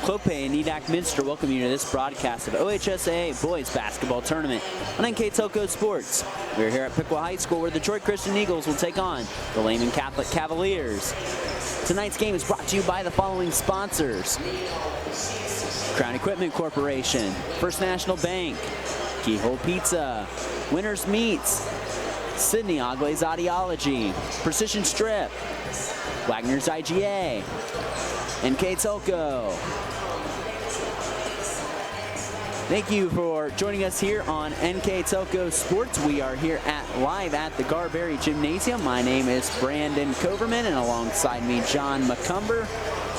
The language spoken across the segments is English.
Clope and Edac Minster welcome you to this broadcast of OHSAA Boys Basketball Tournament on NKTelco Sports. We're here at Piqua High School where the Detroit Christian Eagles will take on the Lehman Catholic Cavaliers. Tonight's game is brought to you by the following sponsors: Crown Equipment Corporation, First National Bank, Keyhole Pizza, Winners Meats, Sydney Ogle's Audiology, Precision Strip, Wagner's IGA, NKTelco. Thank you for joining us here on NKTelco Sports. We are here live at the Garberry Gymnasium. My name is Brandon Coverman, and alongside me, John McCumber,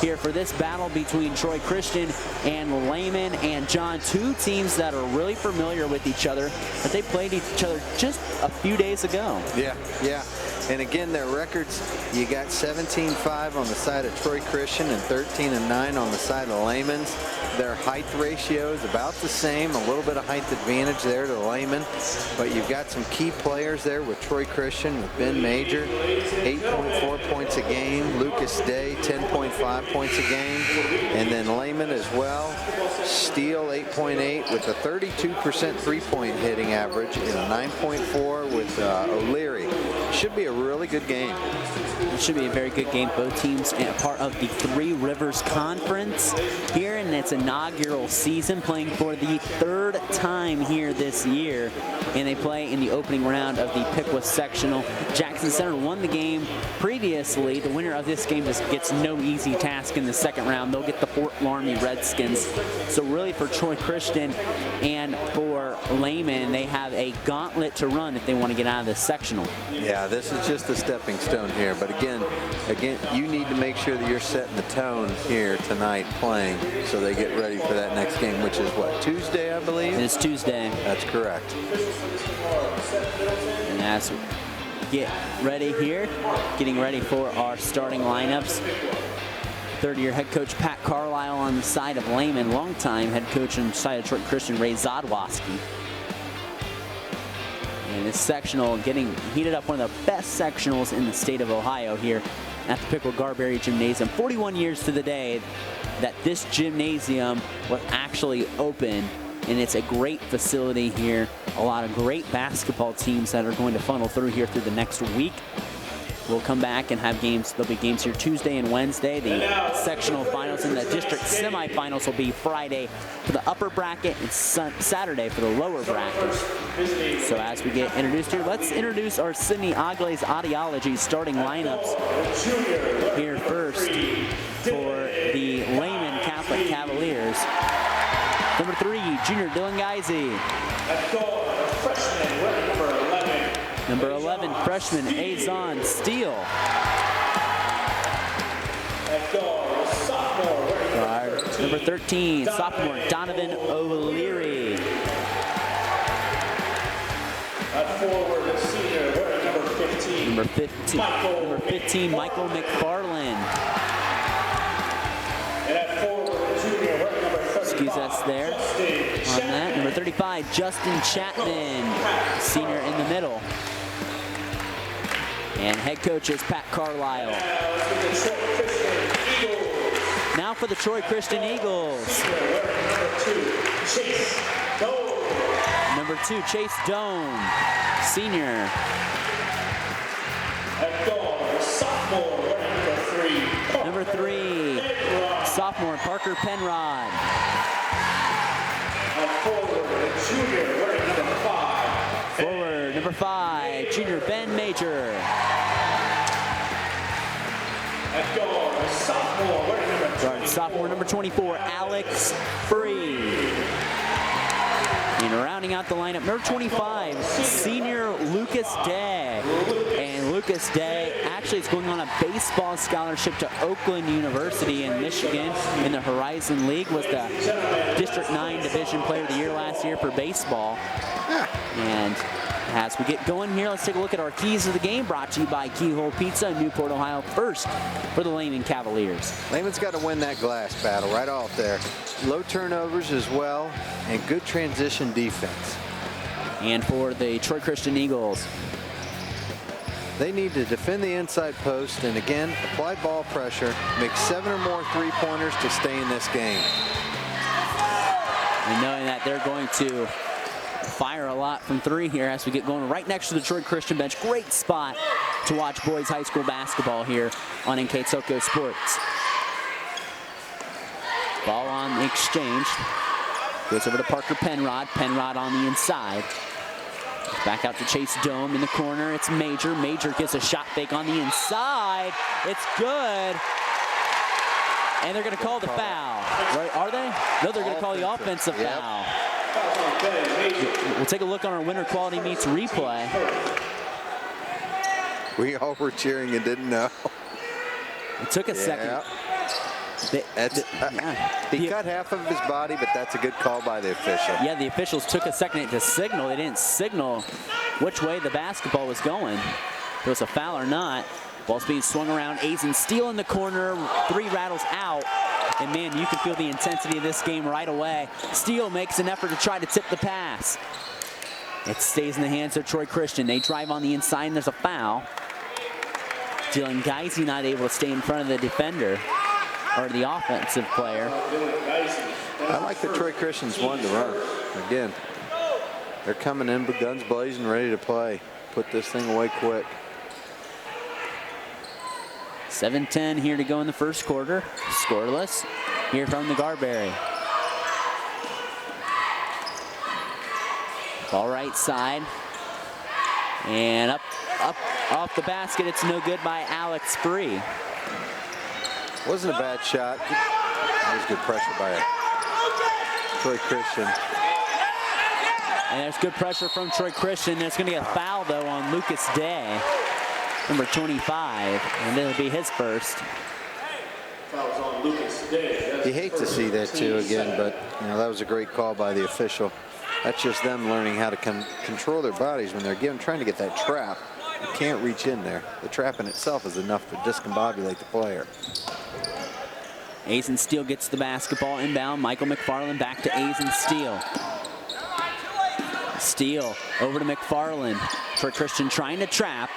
here for this battle between Troy Christian and Lehman. And John, two teams that are really familiar with each other, but they played each other just a few days ago. Yeah. And again, their records, you got 17-5 on the side of Troy Christian and 13-9 on the side of Lehman's. Their height ratio is about the same, a little bit of height advantage there to Lehman. But you've got some key players there with Troy Christian, with Ben Major, 8.4 points a game. Lucas Day, 10.5 points a game. And then Lehman as well. Steele, 8.8 with a 32% three-point hitting average and a 9.4 with O'Leary. Should be a really good game. It should be a very good game. Both teams are part of the Three Rivers Conference here in its inaugural season, playing for the third time here this year. And they play in the opening round of the Piqua Sectional. Jackson Center won the game previously. The winner of this game just gets no easy task in the second round. They'll get the Fort Laramie Redskins. So really for Troy Christian and for Lehman, they have a gauntlet to run if they want to get out of this sectional. Yeah, this is just a stepping stone here. But again, you need to make sure that you're setting the tone here tonight playing so they get ready for that next game, which is what, Tuesday, I believe? It's Tuesday. That's correct. And as we get ready here, getting ready for our starting lineups. Third-year head coach Pat Carlisle on the side of Lehman, longtime head coach on the side of Detroit Christian Ray Zodwoski. And this sectional getting heated up, one of the best sectionals in the state of Ohio here at the Piqua Garberry Gymnasium. 41 years to the day that this gymnasium was actually open, and it's a great facility here. A lot of great basketball teams that are going to funnel through here through the next week. We'll come back and have games. There'll be games here Tuesday and Wednesday. The sectional finals and the district semifinals will be Friday for the upper bracket and Saturday for the lower bracket. So as we get introduced here, let's introduce our Sydney Ogle's Audiology starting lineups here first for the Lehman Catholic Cavaliers. Number 3, junior Dylan Geisey. Number 11, freshman Azon Steele. Number 13, sophomore Donovan O'Leary. Number 15, Michael McFarland. Excuse us there on that. Number 35, Justin Chapman, senior in the middle. And head coach is Pat Carlisle. Now for the Troy Christian Eagles. Number 2, Chase Doan, senior. Number 3, sophomore Parker Penrod. Forward, number 5, junior Ben Major. Guard, sophomore number 24, Alex Free. And rounding out the lineup, number 25, senior Lucas Day. And Lucas Day actually is going on a baseball scholarship to Oakland University in Michigan in the Horizon League. Was the District 9 Division Player of the Year last year for baseball. And as we get going here, let's take a look at our keys of the game, brought to you by Keyhole Pizza in Newport, Ohio. First for the Lehman Cavaliers. Lehman's got to win that glass battle right off there. Low turnovers as well, and good transition defense. And for the Troy Christian Eagles, They need to defend the inside post and, again, apply ball pressure, make 7 or more three-pointers to stay in this game. And knowing that they're going to fire a lot from 3 here as we get going right next to the Troy Christian bench. Great spot to watch boys high school basketball here on NKTelco Sports. Ball on the exchange. Goes over to Parker Penrod. Penrod on the inside. Back out to Chase Dome in the corner. It's Major. Major gets a shot fake on the inside. It's good. And they're going to call the foul. Right? Are they? No, they're going to call the offensive foul. We'll take a look on our Winter Quality Meets replay. We all were cheering and didn't know. It took a second. He cut half of his body, but that's a good call by the official. Yeah, the officials took a second to signal. They didn't signal which way the basketball was going. If it was a foul or not. Ball's being swung around. Azen Steele in the corner. 3 rattles out. And man, you can feel the intensity of this game right away. Steele makes an effort to try to tip the pass. It stays in the hands of Troy Christian. They drive on the inside and there's a foul. Dylan Geisey not able to stay in front of the defender or the offensive player. I like the Troy Christians one to run. Again, they're coming in with guns blazing, ready to play. Put this thing away quick. 7:10 here to go in the first quarter. Scoreless here from the Garberry. Ball right side. And up off the basket. It's no good by Alex Spree. Wasn't a bad shot. That was good pressure by Troy Christian. And there's good pressure from Troy Christian. There's going to get a foul, though, on Lucas Day, number 25, and it'll be his first. Fouls on Lucas Day. You hate to see that, too, again, but you know that was a great call by the official. That's just them learning how to control their bodies when they're trying to get that trap. You can't reach in there. The trap in itself is enough to discombobulate the player. Azen Steele gets the basketball inbound. Michael McFarland back to Azen Steele. Steele over to McFarland. For Christian trying to trap.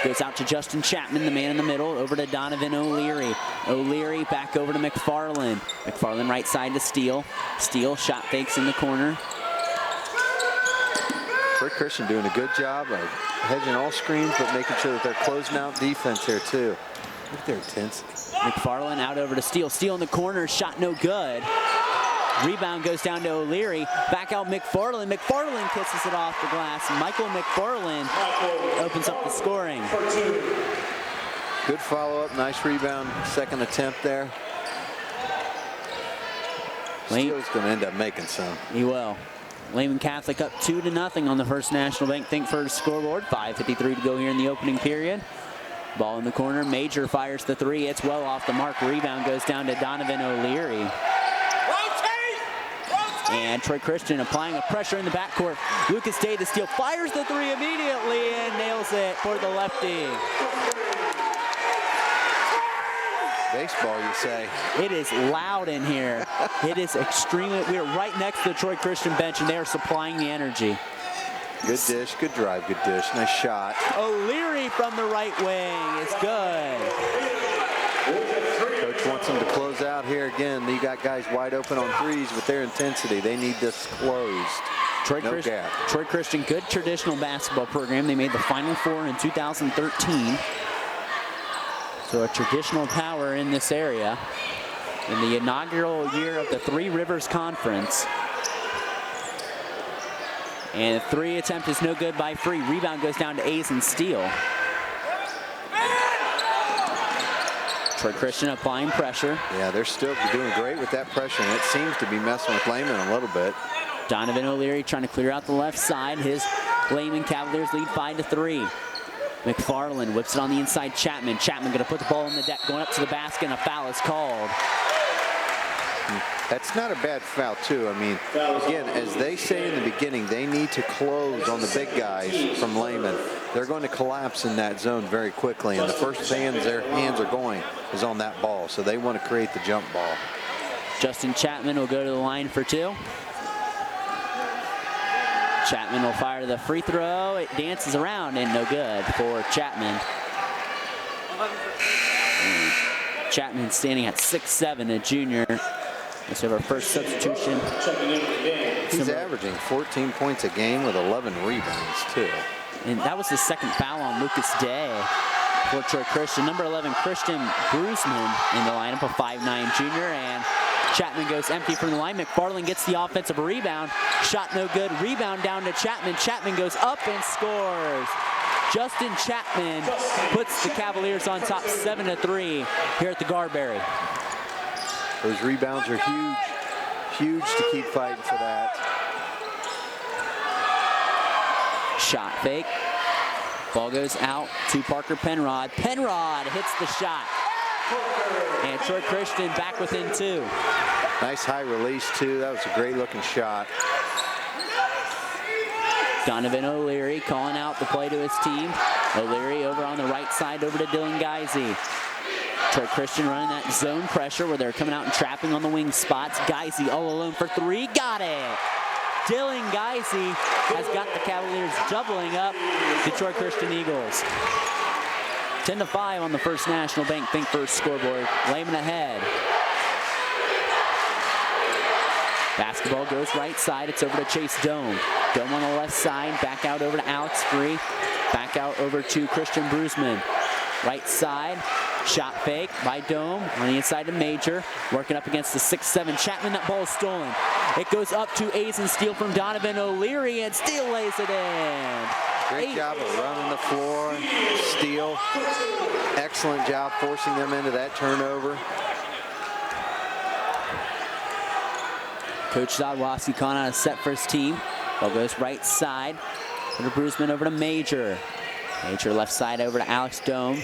Goes out to Justin Chapman, the man in the middle, over to Donovan O'Leary. O'Leary back over to McFarland. McFarland right side to Steele. Steele shot fakes in the corner. Troy Christian doing a good job of hedging all screens, but making sure that they're closing out defense here too. Look at their intensity. McFarland out over to Steele. Steele in the corner, shot no good. Rebound goes down to O'Leary. Back out McFarland. McFarland kisses it off the glass. Michael McFarland opens up the scoring. Good follow-up, nice rebound, second attempt there. Steele's going to end up making some. He will. Lehman Catholic up 2-0 on the First National Bank Thinkford scoreboard. 5:53 to go here in the opening period. Ball in the corner. Major fires the 3. It's well off the mark. Rebound goes down to Donovan O'Leary. And Troy Christian applying a pressure in the backcourt. Lucas Day to Steele fires the 3 immediately and nails it for the lefty. Baseball, you say. It is loud in here. It is extremely. We are right next to the Troy Christian bench, and they are supplying the energy. Good dish, good drive, good dish. Nice shot. O'Leary from the right wing is good. Coach wants them to close out here again. You got guys wide open on threes with their intensity. They need this closed. Troy Christian, good traditional basketball program. They made the Final Four in 2013. So a traditional power in this area. In the inaugural year of the Three Rivers Conference. And the 3 attempt is no good by Free. Rebound goes down to Azen Steele. Troy Christian applying pressure. Yeah, they're still doing great with that pressure, and it seems to be messing with Lehman a little bit. Donovan O'Leary trying to clear out the left side. His Lehman Cavaliers lead 5-3. McFarland whips it on the inside. Chapman going to put the ball in the deck, going up to the basket, and a foul is called. That's not a bad foul, too. I mean, again, as they say in the beginning, they need to close on the big guys from Lehman. They're going to collapse in that zone very quickly, and the first hands their hands are going is on that ball, so they want to create the jump ball. Justin Chapman will go to the line for 2. Chapman will fire the free throw. It dances around and no good for Chapman. Chapman standing at 6'7", a junior. Let's have our first substitution. He's averaging 14 points a game with 11 rebounds, too. And that was the second foul on Lucas Day for Troy Christian. Number 11, Christian Brusman in the lineup, a 5'9" junior. And Chapman goes empty from the line. McFarland gets the offensive rebound. Shot no good. Rebound down to Chapman. Chapman goes up and scores. Justin Chapman puts the Cavaliers on top 7-3 here at the Garberry. Those rebounds are huge. Huge to keep fighting for that. Shot fake. Ball goes out to Parker Penrod. Penrod hits the shot. And Troy Christian back within 2. Nice high release, too. That was a great looking shot. Donovan O'Leary calling out the play to his team. O'Leary over on the right side over to Dylan Geisey. Troy Christian running that zone pressure where they're coming out and trapping on the wing spots. Geisey all alone for 3. Got it. Dylan Geisey has got the Cavaliers doubling up the Troy Christian Eagles. 10-5 on the First National Bank Think First scoreboard. Lehman ahead. Basketball goes right side. It's over to Chase Dome. Dome on the left side. Back out over to Alex Free. Back out over to Christian Brusman. Right side. Shot fake by Dome on the inside to Major. Working up against the 6'7" Chapman. That ball is stolen. It goes up to A's and steal from Donovan O'Leary, and Steele lays it in. Great job of running the floor. Steele. Excellent job forcing them into that turnover. Coach Zadwowski calling out a set for his team. Ball goes right side. Over to Brusman, over to Major. Major left side over to Alex Dome.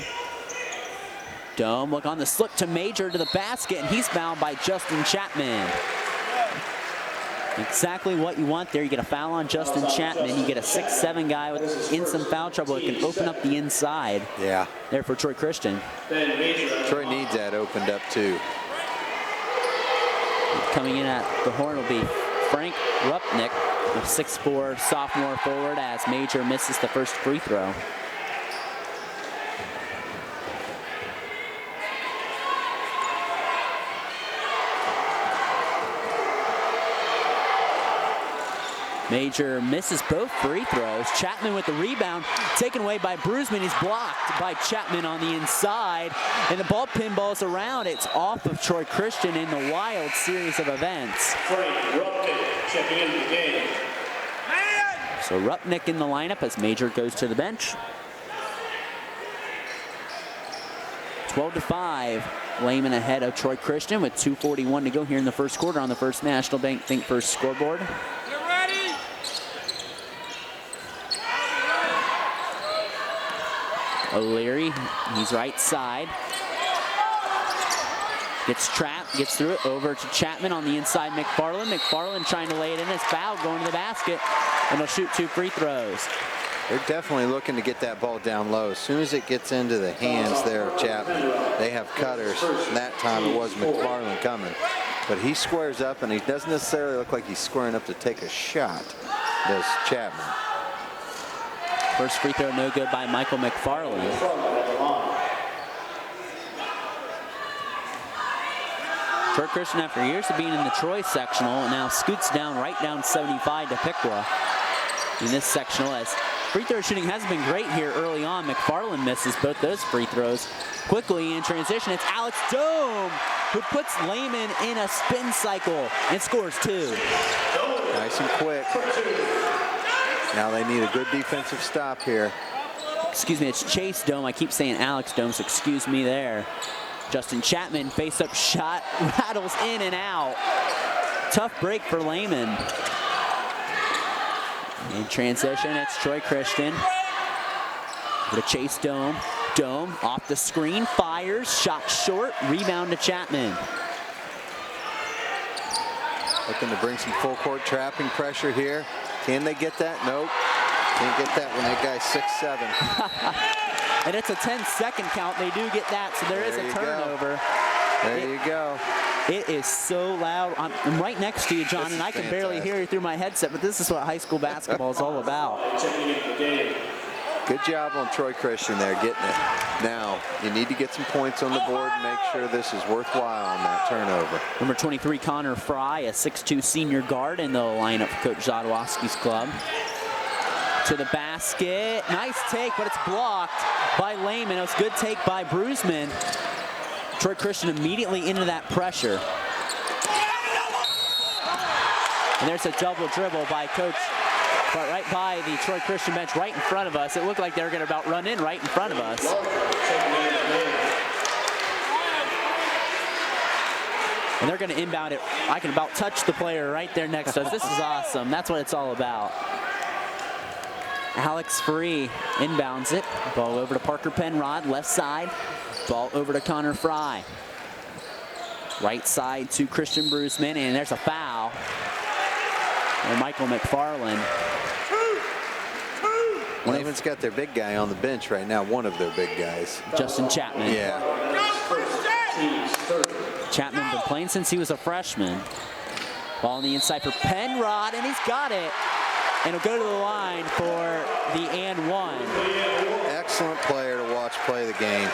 Dome look on the slip to Major to the basket, and he's fouled by Justin Chapman. Exactly what you want there. You get a foul on Justin Chapman. You get a 6'7" guy in some foul trouble. It can open up the inside. Yeah. There for Troy Christian. Troy needs that opened up too. Coming in at the horn will be Frank Rupnick, a 6'4" sophomore forward, as Major misses the first free throw. Major misses both free throws. Chapman with the rebound, taken away by Brusman. He's blocked by Chapman on the inside, and the ball pinballs around. It's off of Troy Christian in the wild series of events. Frank Rupnick checking into the game. So Rupnick in the lineup as Major goes to the bench. 12-5. Lehman ahead of Troy Christian with 2:41 to go here in the first quarter on the First National Bank Think First scoreboard. O'Leary, he's right side. Gets trapped, gets through it, over to Chapman on the inside, McFarland. McFarland trying to lay it in, his foul, going to the basket, and he'll shoot 2 free throws. They're definitely looking to get that ball down low. As soon as it gets into the hands there of Chapman, they have cutters. And that time it was McFarland coming. But he squares up, and he doesn't necessarily look like he's squaring up to take a shot, does Chapman. First free throw no good by Michael McFarland. Troy Christian, after years of being in the Troy sectional, now scoots down right down 75 to Piqua in this sectional, as free throw shooting hasn't been great here early on. McFarland misses both those free throws. Quickly in transition, it's Alex Dome who puts Lehman in a spin cycle and scores 2. Nice and quick. Now they need a good defensive stop here. Excuse me, it's Chase Dome. I keep saying Alex Dome, so excuse me there. Justin Chapman, face-up shot, rattles in and out. Tough break for Lehman. In transition, it's Troy Christian. To Chase Dome. Dome off the screen, fires, shot short, rebound to Chapman. Looking to bring some full court trapping pressure here. Can they get that? Nope. Can't get that when that guy's 6'7". And it's a 10-second count. They do get that, so there is a turnover. There you go. It is so loud. I'm right next to you, John, and I can barely hear you through my headset, but this is what high school basketball is all about. Good job on Troy Christian there, getting it. Now, you need to get some points on the board and make sure this is worthwhile on that turnover. Number 23, Connor Fry, a 6'2 senior guard in the lineup for Coach Zadwowski's club. To the basket. Nice take, but it's blocked by Lehman. It was a good take by Brusman. Troy Christian immediately into that pressure. And there's a double dribble by Coach, but right by the Troy Christian bench, right in front of us. It looked like they were going to about run in right in front of us. And they're going to inbound it. I can about touch the player right there next to us. This is awesome. That's what it's all about. Alex Free inbounds it. Ball over to Parker Penrod, left side. Ball over to Connor Fry. Right side to Christian Brusman, and there's a foul. And Michael McFarland. Lehman's got their big guy on the bench right now, one of their big guys. Justin Chapman. Yeah. Chapman been playing since he was a freshman. Ball on the inside for Penrod, and he's got it. And he'll go to the line for the and one. Excellent player to watch play the game.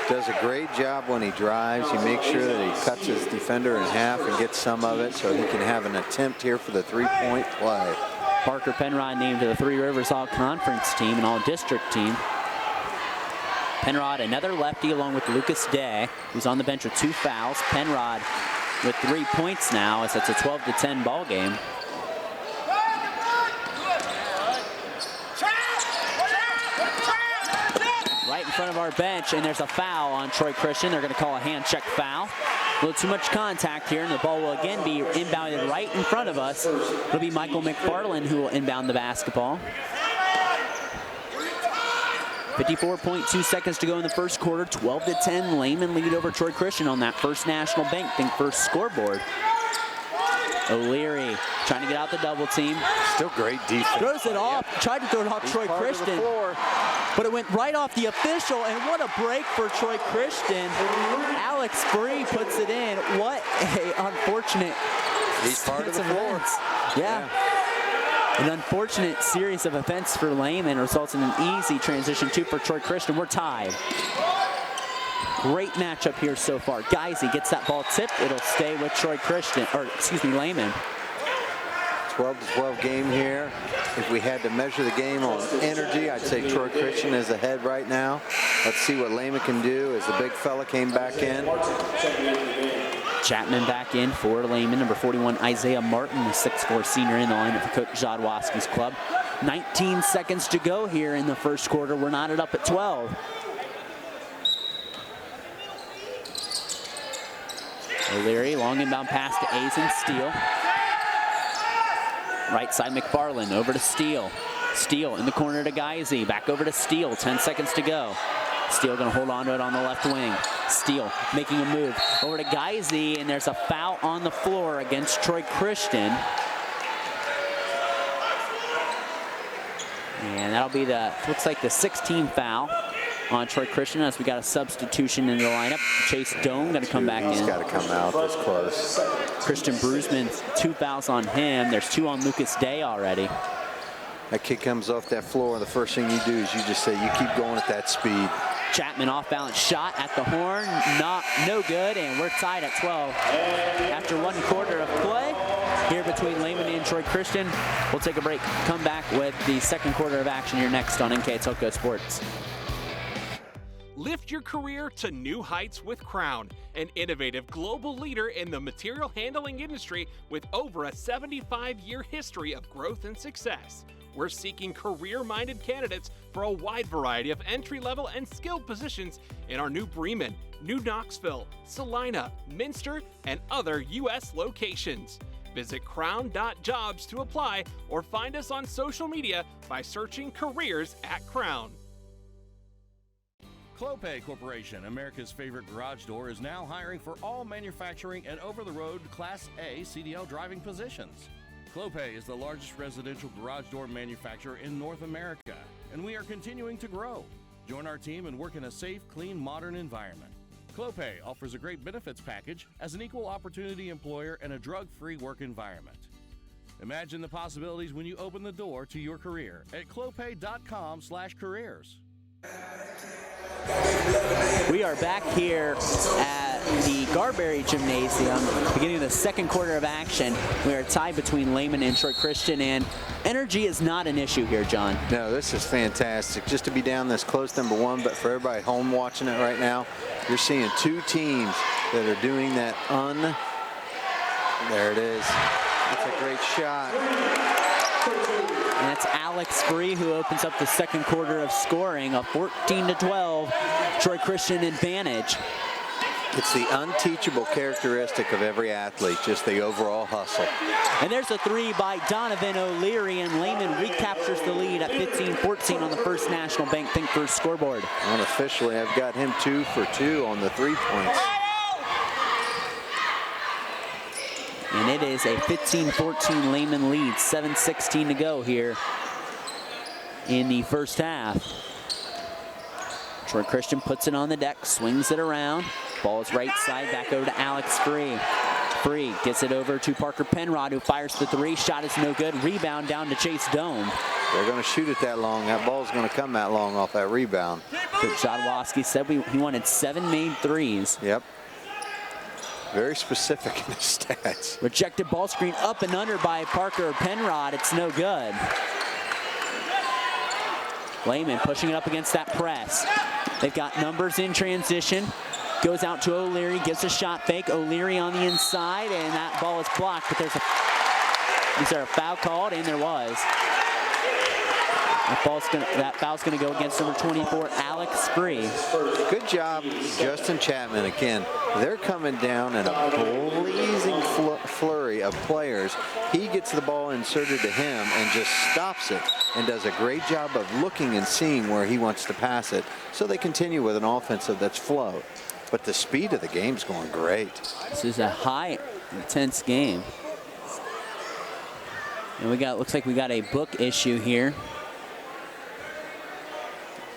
Does a great job when he drives. He makes sure that he cuts his defender in half and gets some of it so he can have an attempt here for the three-point play. Parker Penrod named to the Three Rivers All-Conference team and All-District team. Penrod, another lefty, along with Lucas Day, who's on the bench with 2 fouls. Penrod with 3 points now, as it's a 12-10 ball game. Right in front of our bench, and there's a foul on Troy Christian. They're going to call a hand check foul. A little too much contact here, and the ball will again be inbounded right in front of us. It'll be Michael McFarland who will inbound the basketball. 54.2 seconds to go in the first quarter. 12-10, Lehman lead over Troy Christian on that first National Bank Think First scoreboard. O'Leary trying to get out the double team. Still great defense. Throws it off, tried to throw it off Troy Christian, but it went right off the official, and what a break for Troy Christian. Alex Free puts it in. What a unfortunate He's part of the floor. Yeah. An unfortunate series of events for Lehman results in an easy transition two for Troy Christian. We're tied. Great matchup here so far. Geisy gets that ball tipped. It'll stay with Troy Christian, or excuse me, Lehman. 12-12 game here. If we had to measure the game on energy, I'd say Troy Christian is ahead right now. Let's see what Lehman can do as the big fella came back in. Chapman back in for Lehman. Number 41, Isaiah Martin, the 6'4 senior in the lineup for Coach Zadwowski's club. 19 seconds to go here in the first quarter. We're knotted up at 12. O'Leary, long inbound pass to Azen Steele. Right side McFarland, over to Steele. Steele in the corner to Geisy, back over to Steele, 10 seconds to go. Steele gonna hold on to it on the left wing. Steele making a move over to Geisy, and there's a foul on the floor against Troy Christian. And that'll be looks like the 16th foul on Troy Christian, as we got a substitution in the lineup. Chase Doan gonna come back in. He's gotta come out this close. Christian Brusman, 2 fouls on him. There's 2 on Lucas Day already. That kid comes off that floor, and the first thing you do is you just say, you keep going at that speed. Chapman off balance shot at the horn, no good, and we're tied at 12. After 1 quarter of play here between Lehman and Troy Christian, we'll take a break. Come back with the second quarter of action here next on NKTelco Sports. Lift your career to new heights with Crown, an innovative global leader in the material handling industry with over a 75-year history of growth and success. We're seeking career-minded candidates for a wide variety of entry-level and skilled positions in our new Bremen, New Knoxville, Salina, Minster, and other U.S. locations. Visit crown.jobs to apply or find us on social media by searching Careers at Crown. Clopay Corporation, America's favorite garage door, is now hiring for all manufacturing and over-the-road Class A CDL driving positions. Clopay is the largest residential garage door manufacturer in North America, and we are continuing to grow. Join our team and work in a safe, clean, modern environment. Clopay offers a great benefits package as an equal opportunity employer and a drug-free work environment. Imagine the possibilities when you open the door to your career at clopay.com/careers. We are back here at the Garberry Gymnasium, beginning of the second quarter of action. We are tied between Lehman and Troy Christian, and energy is not an issue here, John. No, this is fantastic. Just to be down this close, number one, but for everybody home watching it right now, you're seeing two teams that are doing that there it is. That's a great shot. And that's Alex Free who opens up the second quarter of scoring, a 14-12 Troy Christian advantage. It's the unteachable characteristic of every athlete, just the overall hustle. And there's a three by Donovan O'Leary, and Lehman recaptures the lead at 15-14 on the First National Bank Think First scoreboard. Unofficially, I've got him 2 for 2 on the 3 points. And it is a 15-14 Lehman lead, 7:16 to go here in the first half. Troy Christian puts it on the deck, swings it around. Ball is right side, back over to Alex Free. Free gets it over to Parker Penrod, who fires the three. Shot is no good. Rebound down to Chase Dome. They're going to shoot it that long. That ball's going to come that long off that rebound. Coach Jodorowsky said he wanted 7 made threes. Yep. Very specific in his stats. Rejected ball screen up and under by Parker Penrod. It's no good. Lehman pushing it up against that press. They've got numbers in transition. Goes out to O'Leary, gives a shot fake. O'Leary on the inside, and that ball is blocked, but is there a foul called? And there was. That foul's gonna go against number 24, Alex Free. Good job, Justin Chapman. Again, they're coming down in a blazing flurry of players. He gets the ball inserted to him and just stops it and does a great job of looking and seeing where he wants to pass it. So they continue with an offensive that's flow. But the speed of the game's going great. This is a high, intense game. And looks like we got a book issue here.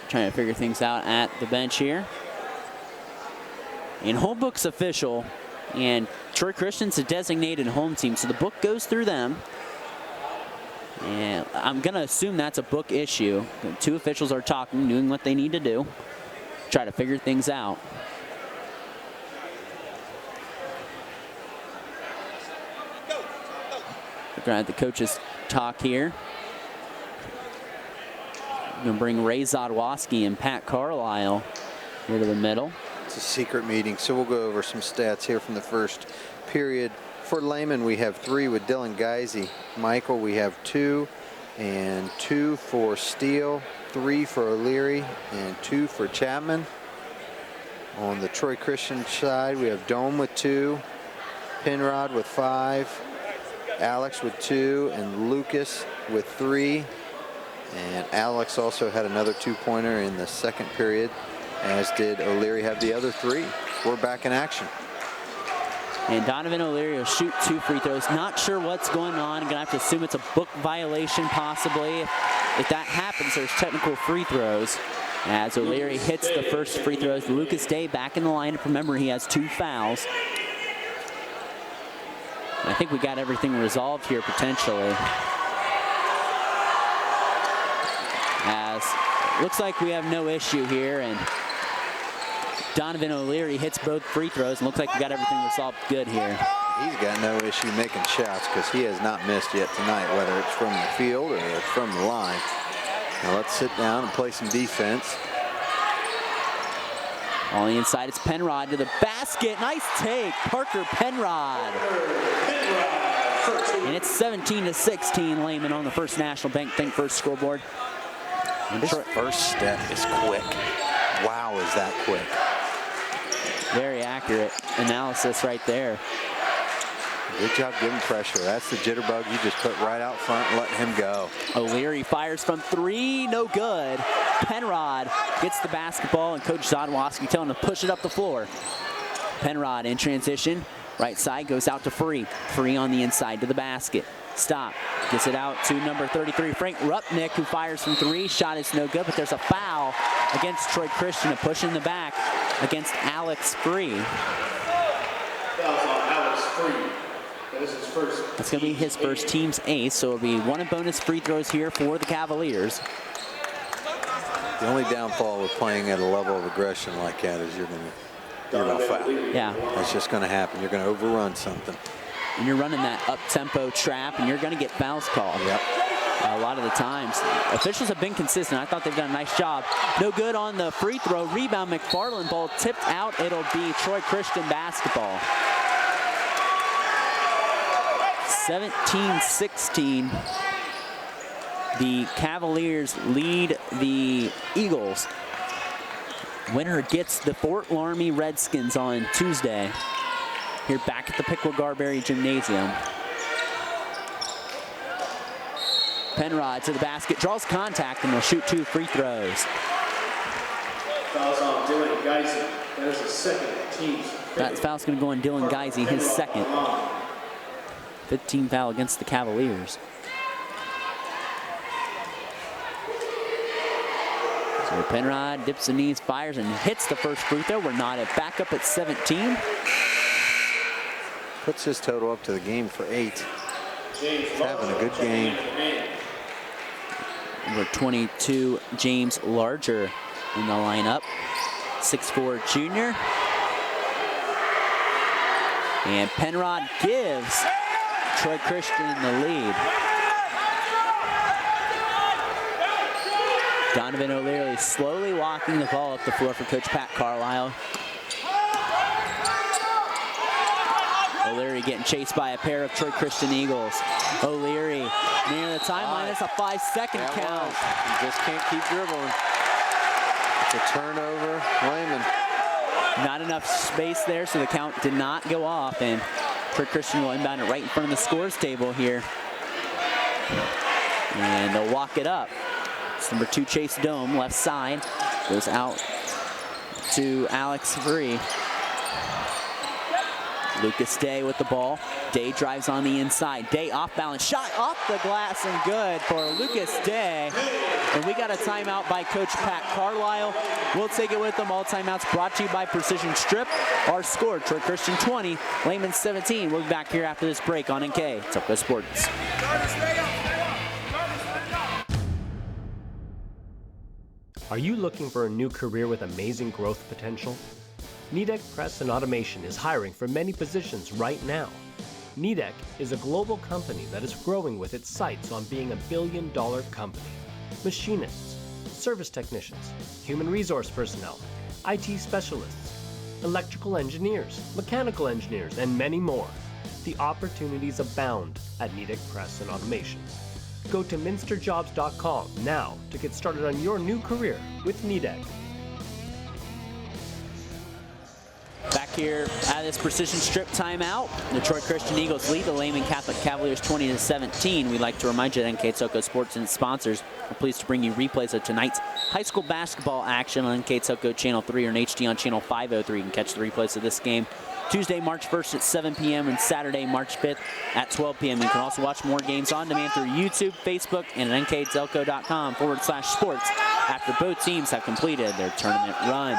Trying to figure things out at the bench here. And home book's official, and Troy Christian's a designated home team, so the book goes through them. And I'm gonna assume that's a book issue. The two officials are talking, doing what they need to do, try to figure things out. We're gonna have the coaches talk here. Going to bring Ray Zodwoski and Pat Carlisle here to the middle. It's a secret meeting, so we'll go over some stats here from the first period. For Lehman, we have 3 with Dylan Geisey. Michael, we have 2, and 2 for Steele, 3 for O'Leary, and 2 for Chapman. On the Troy Christian side, we have Dome with 2, Penrod with 5, Alex with 2, and Lucas with 3. And Alex also had another 2-pointer in the second period, as did O'Leary have the other 3. We're back in action. And Donovan O'Leary will shoot 2 free throws. Not sure what's going on. Gonna have to assume it's a book violation possibly. If that happens, there's technical free throws. As O'Leary hits the first free throws, Lucas Day back in the lineup. Remember, he has 2 fouls. I think we got everything resolved here potentially. As looks like we have no issue here, and Donovan O'Leary hits both free throws, and looks like we got everything resolved good here. He's got no issue making shots because he has not missed yet tonight, whether it's from the field or it's from the line. Now let's sit down and play some defense. On the inside, it's Penrod to the basket. Nice take, Parker Penrod. And it's 17-16, Lehman on the First National Bank Think First scoreboard. And his first step is quick. Wow, is that quick. Very accurate analysis right there. Good job giving pressure. That's the jitterbug you just put right out front and let him go. O'Leary fires from 3, no good. Penrod gets the basketball, and Coach Zodwoski telling him to push it up the floor. Penrod in transition, right side goes out to Free. Free on the inside to the basket. Stop, gets it out to number 33, Frank Rupnick, who fires from 3. Shot is no good, but there's a foul against Troy Christian, a push in the back. against Alex Free. Fouls on Alex Free. That is his first. That's going to be his first team's ace, so it'll be 1 bonus free throws here for the Cavaliers. The only downfall with playing at a level of aggression like that is you're going to foul. Yeah. That's just going to happen. You're going to overrun something. And you're running that up-tempo trap, and you're going to get fouls called. Yep. A lot of the times. Officials have been consistent. I thought they've done a nice job. No good on the free throw. Rebound, McFarland. Ball tipped out. It'll be Troy Christian basketball. 17-16. The Cavaliers lead the Eagles. Winner gets the Fort Laramie Redskins on Tuesday. Here back at the Piqua Garberry Gymnasium. Penrod to the basket, draws contact, and will shoot 2 free throws. Fouls on Dylan Geisel. That is his second team's. That foul's going to go on Dylan Geisel, his second. 15 foul against the Cavaliers. So Penrod dips the knees, fires, and hits the first free throw. We're not back up at 17. Puts his total up to the game for 8. James Having a good game. Number 22, James Larger in the lineup. 6'4" junior. And Penrod gives Troy Christian the lead. Donovan O'Leary slowly walking the ball up the floor for Coach Pat Carlisle. O'Leary getting chased by a pair of Troy Christian Eagles. O'Leary near the timeline. That's a 5-second count. You just can't keep dribbling. It's a turnover. Lehman. Not enough space there, so the count did not go off. And Troy Christian will inbound it right in front of the scores table here. And they'll walk it up. It's number 2, Chase Dome, left side. Goes out to Alex Free. Lucas Day with the ball. Day drives on the inside. Day off balance. Shot off the glass and good for Lucas Day. And we got a timeout by Coach Pat Carlisle. We'll take it with them. All timeouts brought to you by Precision Strip. Our score, Troy Christian 20, Lehman 17. We'll be back here after this break on NKTelco Sports. Are you looking for a new career with amazing growth potential? NKTelco Press and Automation is hiring for many positions right now. NKTelco is a global company that is growing with its sights on being a billion-dollar company. Machinists, service technicians, human resource personnel, IT specialists, electrical engineers, mechanical engineers, and many more. The opportunities abound at NKTelco Press and Automation. Go to minsterjobs.com now to get started on your new career with NKTelco. Back here at this Precision Strip timeout, the Troy Christian Eagles lead the Lehman Catholic Cavaliers 20-17. We'd like to remind you that NKTelco Sports and its sponsors are pleased to bring you replays of tonight's high school basketball action on NKTelco Channel 3 or in HD on Channel 503. You can catch the replays of this game Tuesday, March 1st at 7 p.m. and Saturday, March 5th at 12 p.m. You can also watch more games on demand through YouTube, Facebook, and at nktelco.com/sports after both teams have completed their tournament run.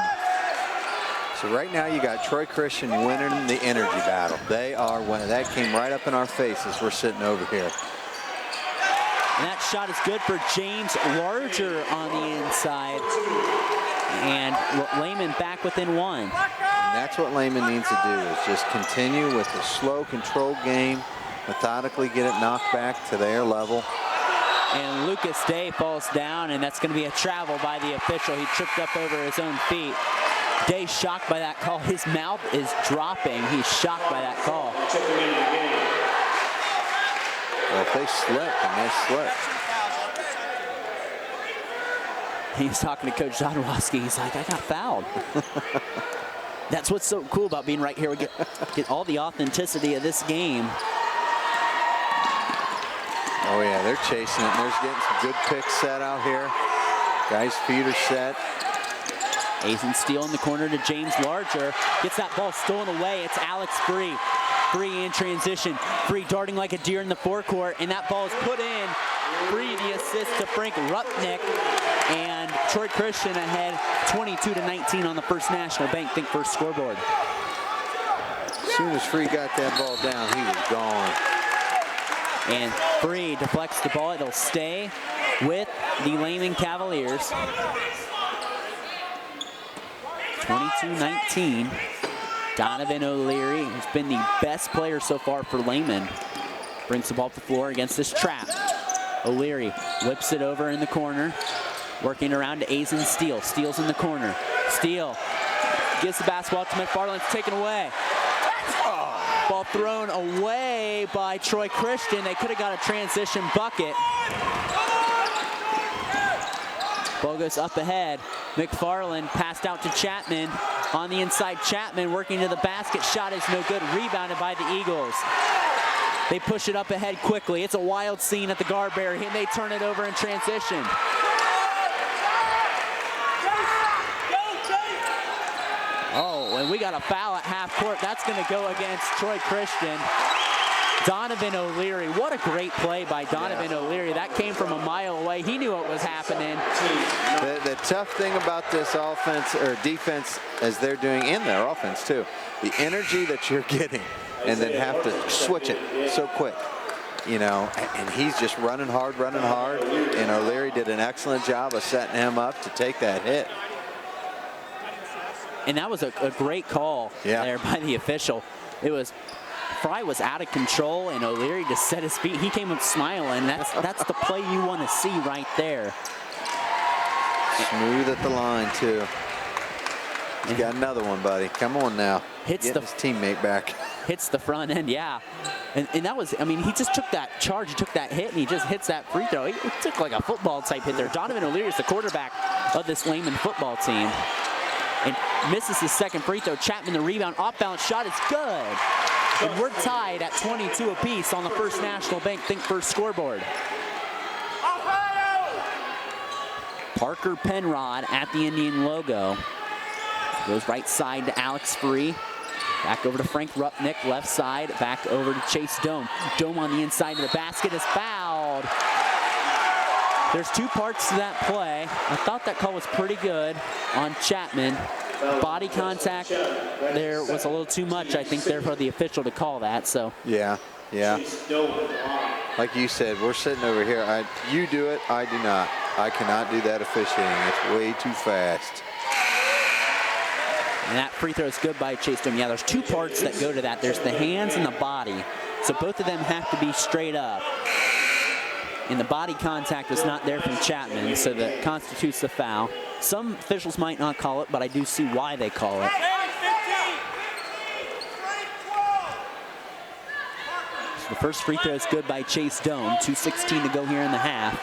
So right now you got Troy Christian winning the energy battle. They are winning. That came right up in our faces. We're sitting over here. And that shot is good for James Larger on the inside. And Lehman back within 1. And that's what Lehman needs to do, is just continue with the slow, controlled game, methodically get it knocked back to their level. And Lucas Day falls down, and that's going to be a travel by the official. He tripped up over his own feet. Day shocked by that call. His mouth is dropping. He's shocked by that call. Well, if they slip, then they slip. He's talking to Coach Zadrowski. He's like, I got fouled. That's what's so cool about being right here. We get all the authenticity of this game. Oh, yeah, they're chasing it. They're getting some good picks set out here. Guys' feet are set. Asen steal in the corner to James Larger. Gets that ball stolen away. It's Alex Free. Free in transition. Free darting like a deer in the forecourt, and that ball is put in. Free the assist to Frank Rupnick, and Troy Christian ahead 22-19 on the First National Bank Think First scoreboard. As soon as Free got that ball down, he was gone. And Free deflects the ball. It'll stay with the Lehman Cavaliers. 22-19. Donovan O'Leary, who's been the best player so far for Lehman, brings the ball to the floor against this trap. O'Leary whips it over in the corner, working around to Azen Steele. Steele's in the corner. Steele gives the basketball to McFarland. It's taken away. Ball thrown away by Troy Christian. They could have got a transition bucket. Ball goes up ahead. McFarland passed out to Chapman. On the inside, Chapman working to the basket. Shot is no good. Rebounded by the Eagles. They push it up ahead quickly. It's a wild scene at the Garberry, and they turn it over in transition. Oh, and we got a foul at half court. That's going to go against Troy Christian. Donovan O'Leary, what a great play by Donovan O'Leary. That came from a mile away. He knew what was happening. The tough thing about this offense or defense, as they're doing in their offense too, the energy that you're getting and then have to switch it so quick. You know, and he's just running hard, and O'Leary did an excellent job of setting him up to take that hit. And that was a great call there by the official. It was, Fry was out of control, and O'Leary just set his feet. He came up smiling. That's the play you want to see right there. Smooth at the line, too. He's got another one, buddy. Come on now. Get his teammate back. Hits the front end, yeah. And that was, I mean, he just took that charge, he took that hit, and he just hits that free throw. He took like a football type hit there. Donovan O'Leary is the quarterback of this Lehman football team. And misses his second free throw. Chapman the rebound, off-balance shot is good. And we're tied at 22 apiece on the First National Bank Think First scoreboard. Parker Penrod at the Indian logo. Goes right side to Alex Free. Back over to Frank Rupnick, left side. Back over to Chase Dome. Dome on the inside of the basket is fouled. There's two parts to that play. I thought that call was pretty good on Chapman. Body contact there was a little too much, I think, there for the official to call that. So yeah. Like you said, we're sitting over here. You do it, I do not. I cannot do that officiating. It's way too fast. And that free throw is good by Chase Dome. Yeah, there's two parts that go to that. There's the hands and the body. So both of them have to be straight up. And the body contact was not there from Chapman, so that constitutes the foul. Some officials might not call it, but I do see why they call it. So the first free throw is good by Chase Dome. 2:16 to go here in the half.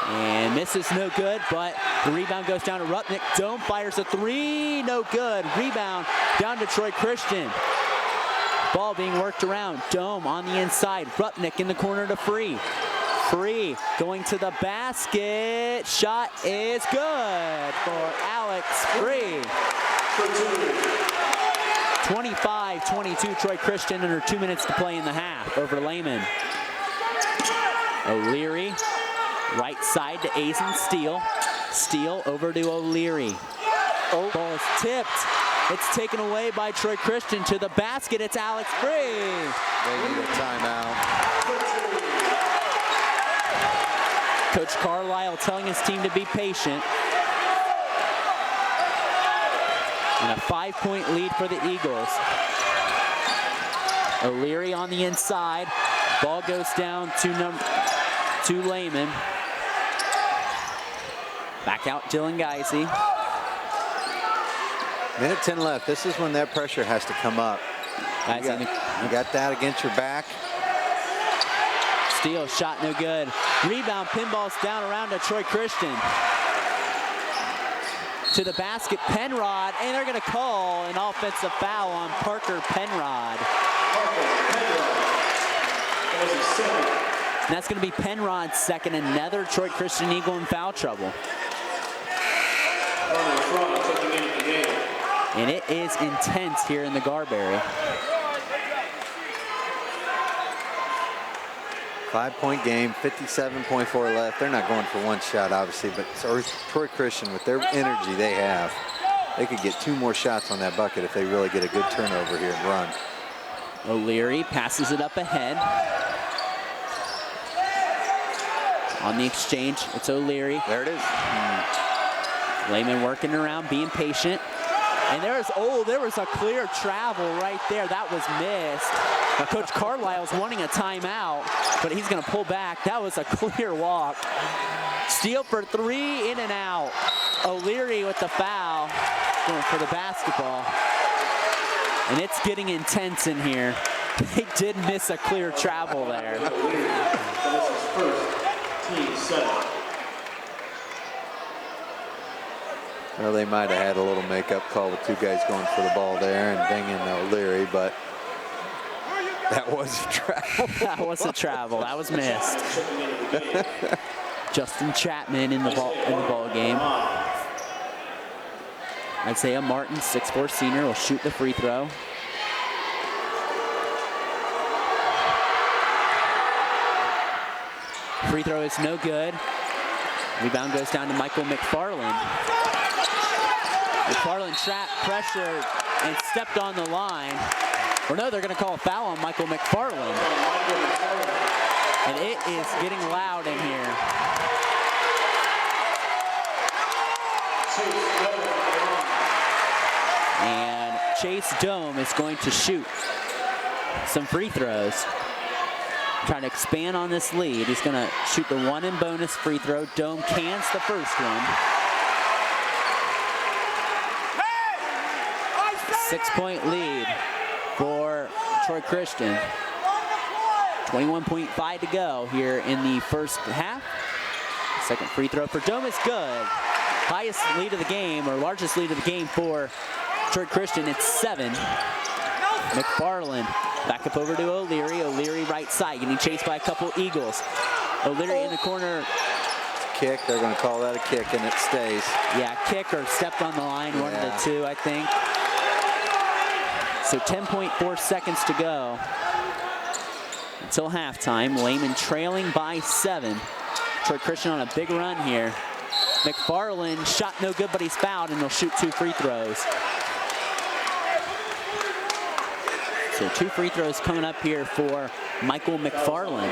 And misses, no good, but the rebound goes down to Rupnick. Dome fires a three, no good. Rebound down to Troy Christian. Ball being worked around. Dome on the inside. Rupnick in the corner to Free. Free going to the basket. Shot is good for Alex Free. 25-22 Troy Christian under 2 minutes to play in the half over Lehman. O'Leary right side to Azen Steele. Steele over to O'Leary. Ball is tipped. It's taken away by Troy Christian to the basket. It's Alex Free. They need a timeout. Coach Carlisle telling his team to be patient. And a 5-point lead for the Eagles. O'Leary on the inside. Ball goes down to Lehman. Back out Dylan Geisey. Minute 10 left. This is when that pressure has to come up. You got that against your back. Steele shot no good. Rebound, pinballs down around to Troy Christian. To the basket, Penrod, and they're going to call an offensive foul on Parker Penrod. And that's going to be Penrod's second, another Troy Christian Eagle in foul trouble. And it is intense here in the Garberry. 5-point game, 57.4 left. They're not going for one shot, obviously, but Troy Christian, with their energy they have, they could get 2 more shots on that bucket if they really get a good turnover here and run. O'Leary passes it up ahead. On the exchange, it's O'Leary. There it is. Lehman working around, being patient. And there was a clear travel right there. That was missed. Coach Carlisle's wanting a timeout, but he's going to pull back. That was a clear walk. Steal for 3, in and out. O'Leary with the foul, going for the basketball. And it's getting intense in here. They did miss a clear travel there. Team 7. Well, they might have had a little makeup call with 2 guys going for the ball there and dinging O'Leary, but that was a travel. That was a travel. That was missed. Justin Chapman in the ball game. Isaiah Martin, 6'4" senior, will shoot the free throw. Free throw is no good. Rebound goes down to Michael McFarland. McFarland trapped, pressured, and stepped on the line. Or no, they're going to call a foul on Michael McFarland. And it is getting loud in here. And Chase Dome is going to shoot some free throws. Trying to expand on this lead. He's going to shoot the 1 in bonus free throw. Dome cans the first one. 6-point lead for Troy Christian. 21.5 to go here in the first half. Second free throw for Dome is good. Highest lead of the game, or largest lead of the game for Troy Christian. It's 7. McFarland back up over to O'Leary. O'Leary right side, getting chased by a couple Eagles. O'Leary in the corner. Kick, they're going to call that a kick, and it stays. Yeah, kick or stepped on the line, one of the two, I think. So 10.4 seconds to go until halftime. Lehman trailing by 7. Troy Christian on a big run here. McFarland shot no good, but he's fouled, and they'll shoot 2 free throws. So 2 free throws coming up here for Michael McFarland.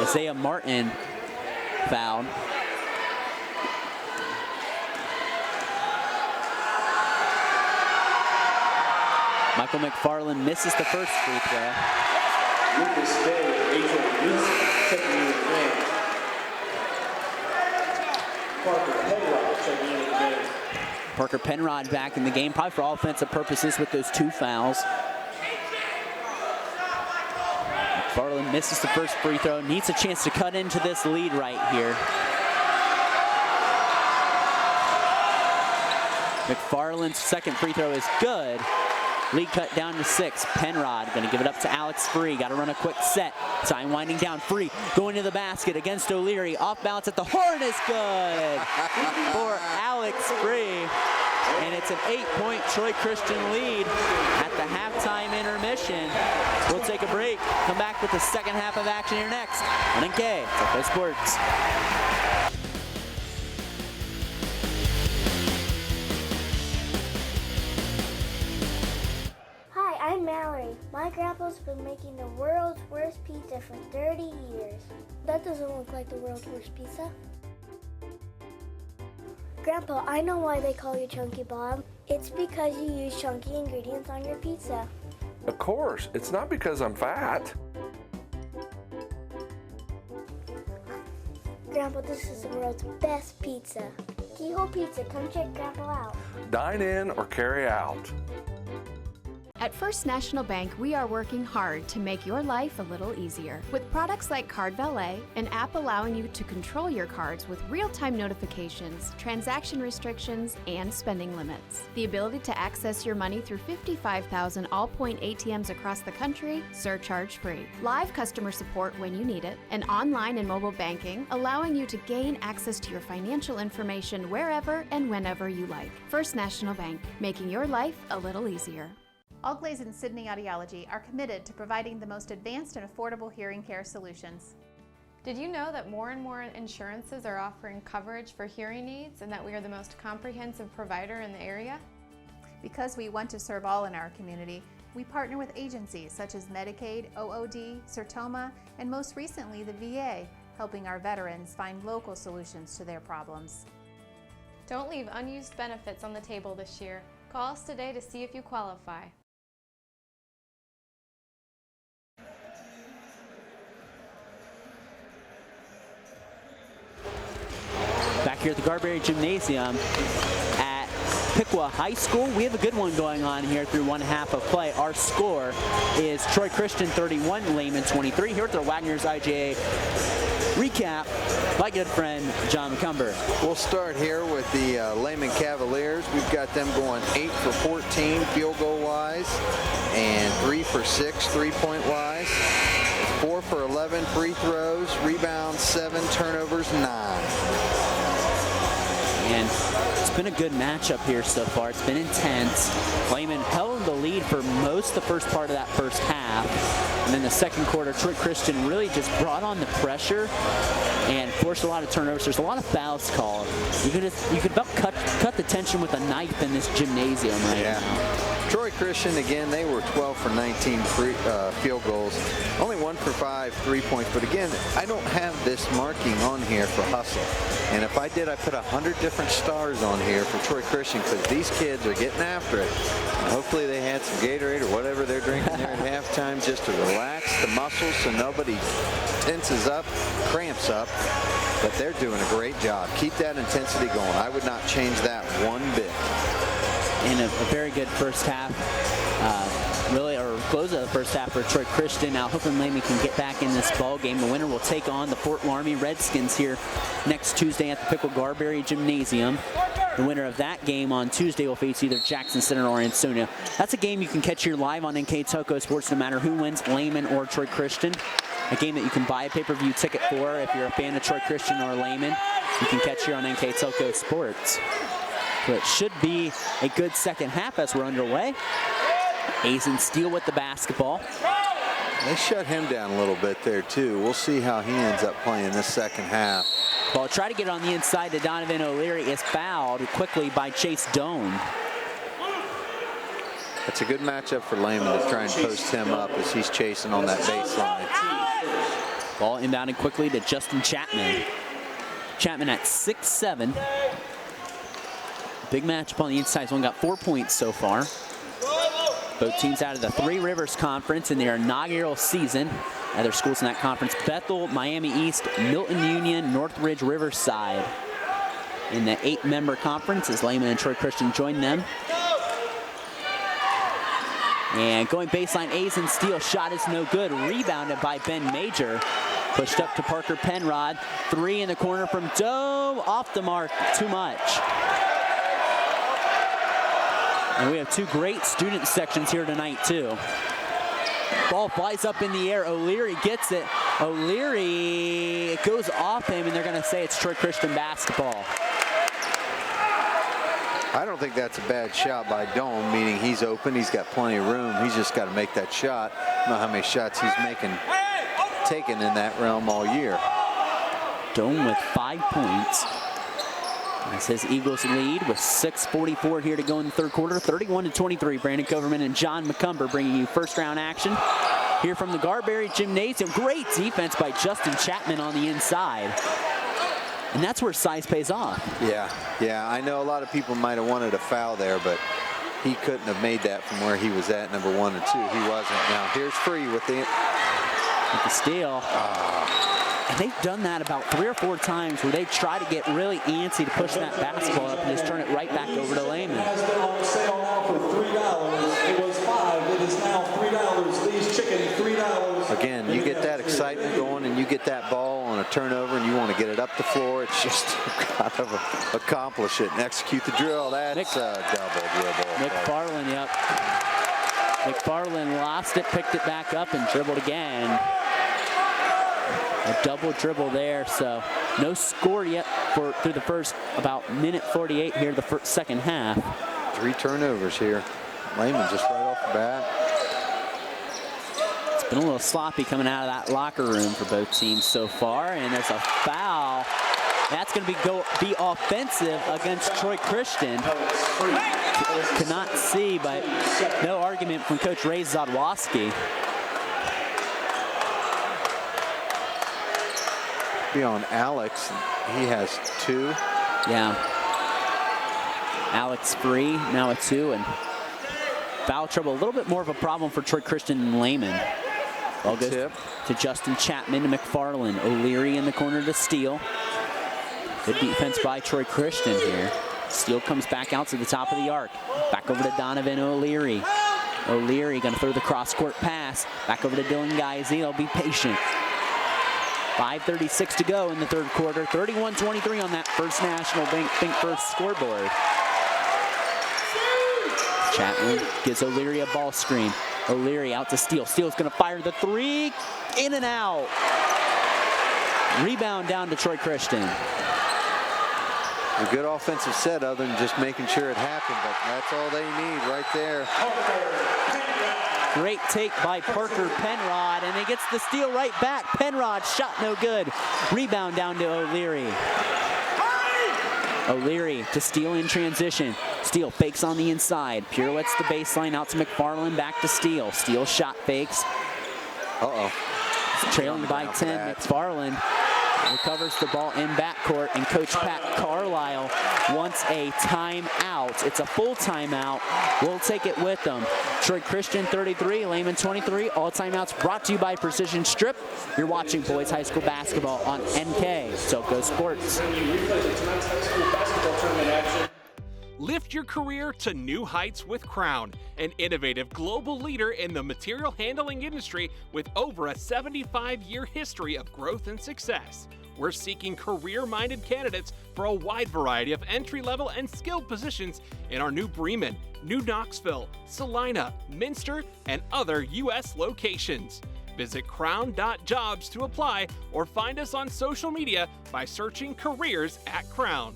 Isaiah Martin fouled. Michael McFarland misses the first free throw. Parker Penrod back in the game, probably for all offensive purposes with those 2 fouls. McFarland misses the first free throw, needs a chance to cut into this lead right here. McFarland's second free throw is good. Lead cut down to 6. Penrod going to give it up to Alex Free. Got to run a quick set. Time winding down. Free going to the basket against O'Leary. Off balance at the horn is good for Alex Free. And it's an 8-point Troy Christian lead at the halftime intermission. We'll take a break. Come back with the second half of action here next on NKTelco Sports. I'm Mallory. My grandpa's been making the world's worst pizza for 30 years. That doesn't look like the world's worst pizza. Grandpa, I know why they call you Chunky Bob. It's because you use chunky ingredients on your pizza. Of course, it's not because I'm fat. Grandpa, this is the world's best pizza. Keyhole Pizza, come check Grandpa out. Dine in or carry out. At First National Bank, we are working hard to make your life a little easier. With products like Card Valet, an app allowing you to control your cards with real-time notifications, transaction restrictions, and spending limits. The ability to access your money through 55,000 all-point ATMs across the country, surcharge-free. Live customer support when you need it, and online and mobile banking, allowing you to gain access to your financial information wherever and whenever you like. First National Bank, making your life a little easier. Allglaze and Sydney Audiology are committed to providing the most advanced and affordable hearing care solutions. Did you know that more and more insurances are offering coverage for hearing aids and that we are the most comprehensive provider in the area? Because we want to serve all in our community, we partner with agencies such as Medicaid, OOD, Sertoma, and most recently the VA, helping our veterans find local solutions to their problems. Don't leave unused benefits on the table this year. Call us today to see if you qualify. Back here at the Garberry Gymnasium at Piqua High School. We have a good one going on here through one half of play. Our score is Troy Christian 31, Lehman 23. Here at the Wagner's IGA recap, my good friend John McCumber. We'll start here with the Lehman Cavaliers. We've got them going 8 for 14 field goal wise and 3 for 6 3-point wise. 4 for 11 free throws, rebounds 7, turnovers 9. And it's been a good matchup here so far. It's been intense. Lehman held the lead for most of the first part of that first half. And then the second quarter, Troy Christian really just brought on the pressure and forced a lot of turnovers. There's a lot of fouls called. You could about cut the tension with a knife in this gymnasium right now. Troy Christian, again, they were 12 for 19 field goals. Only 1 for 5 3-points. But again, I don't have this marking on here for hustle. And if I did, I put 100 different stars on here for Troy Christian because these kids are getting after it. And hopefully they had some Gatorade or whatever they're drinking there at halftime just to relax the muscles so nobody tenses up, cramps up. But they're doing a great job. Keep that intensity going. I would not change that one bit. In a very good first half, really, or close of the first half for Troy Christian. Now hoping Lehman can get back in this ball game. The winner will take on the Fort Laramie Redskins here next Tuesday at the Piqua Garberry Gymnasium. The winner of that game on Tuesday will face either Jackson Center or Ansonia. That's a game you can catch here live on NKTelco Sports no matter who wins, Lehman or Troy Christian. A game that you can buy a pay-per-view ticket for if you're a fan of Troy Christian or Lehman. You can catch here on NKTelco Sports. So it should be a good second half as we're underway. Azen Steele with the basketball. They shut him down a little bit there too. We'll see how he ends up playing this second half. Ball try to get on the inside to Donovan O'Leary is fouled quickly by Chase Doan. It's a good matchup for Lehman to try and post him up as he's chasing on that baseline. Ball inbounded quickly to Justin Chapman. Chapman at 6'7". Big matchup on the inside. He's only got 4 points so far. Both teams out of the Three Rivers Conference in their inaugural season. Other schools in that conference: Bethel, Miami East, Milton Union, Northridge, Riverside. In the 8-member conference as Lehman and Troy Christian join them. And going baseline, Azen Steele shot is no good. Rebounded by Ben Major. Pushed up to Parker Penrod. 3 in the corner from Doe. Off the mark, too much. And we have 2 great student sections here tonight, too. Ball flies up in the air. O'Leary gets it. O'Leary, it goes off him, and they're going to say it's Troy Christian basketball. I don't think that's a bad shot by Doan, meaning he's open, he's got plenty of room. He's just got to make that shot. I don't know how many shots he's taken in that realm all year. Doan with 5 points. As his Eagles lead with 6:44 here to go in the third quarter, 31-23. Brandon Coverman and John McCumber bringing you first round action here from the Garberry Gymnasium. Great defense by Justin Chapman on the inside. And that's where size pays off. Yeah, I know a lot of people might have wanted a foul there, but he couldn't have made that from where he was at, number 1 and 2. He wasn't. Now here's Free with the steal. And they've done that about 3 or 4 times where they try to get really antsy to push that basketball up and just turn it right back over to Lehman. Has been on sale now for $3. It was $5. It is now $3. Lee's Chicken, $3. Again, you get that excitement going and you get that ball on a turnover and you want to get it up the floor. It's just got to accomplish it and execute the drill. That's a double dribble. McFarland, yep. McFarland lost it, picked it back up, and dribbled again. A double dribble there, so no score yet through the first about minute 48 here, the second half. 3 turnovers here. Lehman just right off the bat. It's been a little sloppy coming out of that locker room for both teams so far, and there's a foul. That's going to be offensive against Troy Christian. Cannot see, but no argument from Coach Ray Zadwoski. Be on Alex. He has 2. Yeah. Alex free, now a 2, and foul trouble. A little bit more of a problem for Troy Christian than Lehman. Ball goes to Justin Chapman to McFarland. O'Leary in the corner to Steele. Good defense by Troy Christian here. Steele comes back out to the top of the arc. Back over to Donovan O'Leary. O'Leary going to throw the cross-court pass. Back over to Dylan Geisey. They'll be patient. 5:36 to go in the third quarter. 31-23 on that First National Bank First scoreboard. Chapman gives O'Leary a ball screen. O'Leary out to Steele. Steele's going to fire the 3. In and out. Rebound down to Troy Christian. A good offensive set other than just making sure it happened, but that's all they need right there. Great take by Parker Penrod, and he gets the steal right back. Penrod shot no good. Rebound down to O'Leary. O'Leary to Steele in transition. Steele fakes on the inside. Pirouettes the baseline out to McFarland, back to Steele. Steele shot fakes. Trailing by 10, McFarland recovers the ball in backcourt, and Coach Pat Carlisle wants a timeout. It's a full timeout. We'll take it with them. Troy Christian 33, Lehman 23. All timeouts brought to you by Precision Strip. You're watching boys high school basketball on NKTelco Sports. Lift your career to new heights with Crown, an innovative global leader in the material handling industry with over a 75-year history of growth and success. We're seeking career-minded candidates for a wide variety of entry-level and skilled positions in our new Bremen, New Knoxville, Salina, Minster, and other U.S. locations. Visit crown.jobs to apply or find us on social media by searching Careers at Crown.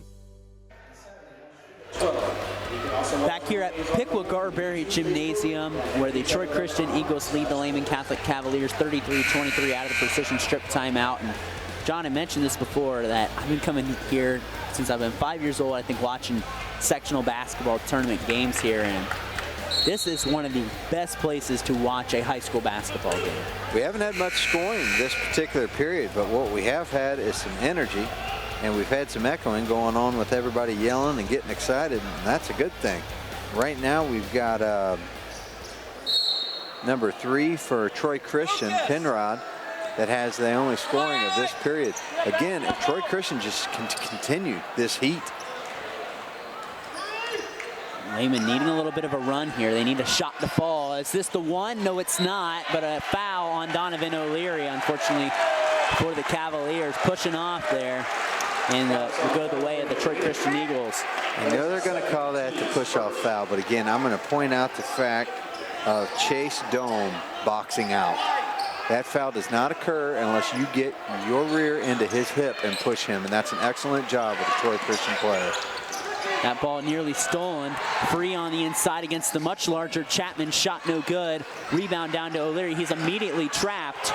Back here at Piqua Garberry Gymnasium, where the Troy Christian Eagles lead the Lehman Catholic Cavaliers 33-23 out of the Precision Strip timeout. And John, I mentioned this before, that I've been coming here since I've been 5 years old, I think, watching sectional basketball tournament games here, and this is one of the best places to watch a high school basketball game. We haven't had much scoring this particular period, but what we have had is some energy. And we've had some echoing going on with everybody yelling and getting excited, and that's a good thing. Right now we've got number 3 for Troy Christian, Penrod, that has the only scoring of this period. Again, if Troy Christian just continued this heat. Lehman needing a little bit of a run here. They need a shot to fall. Is this the one? No, it's not, but a foul on Donovan O'Leary, unfortunately, for the Cavaliers, pushing off there. And will go the way of the Troy Christian Eagles. I know they're going to call that the push-off foul, but again, I'm going to point out the fact of Chase Dome boxing out. That foul does not occur unless you get your rear into his hip and push him, and that's an excellent job of the Troy Christian player. That ball nearly stolen. Free on the inside against the much larger Chapman. Shot no good. Rebound down to O'Leary. He's immediately trapped.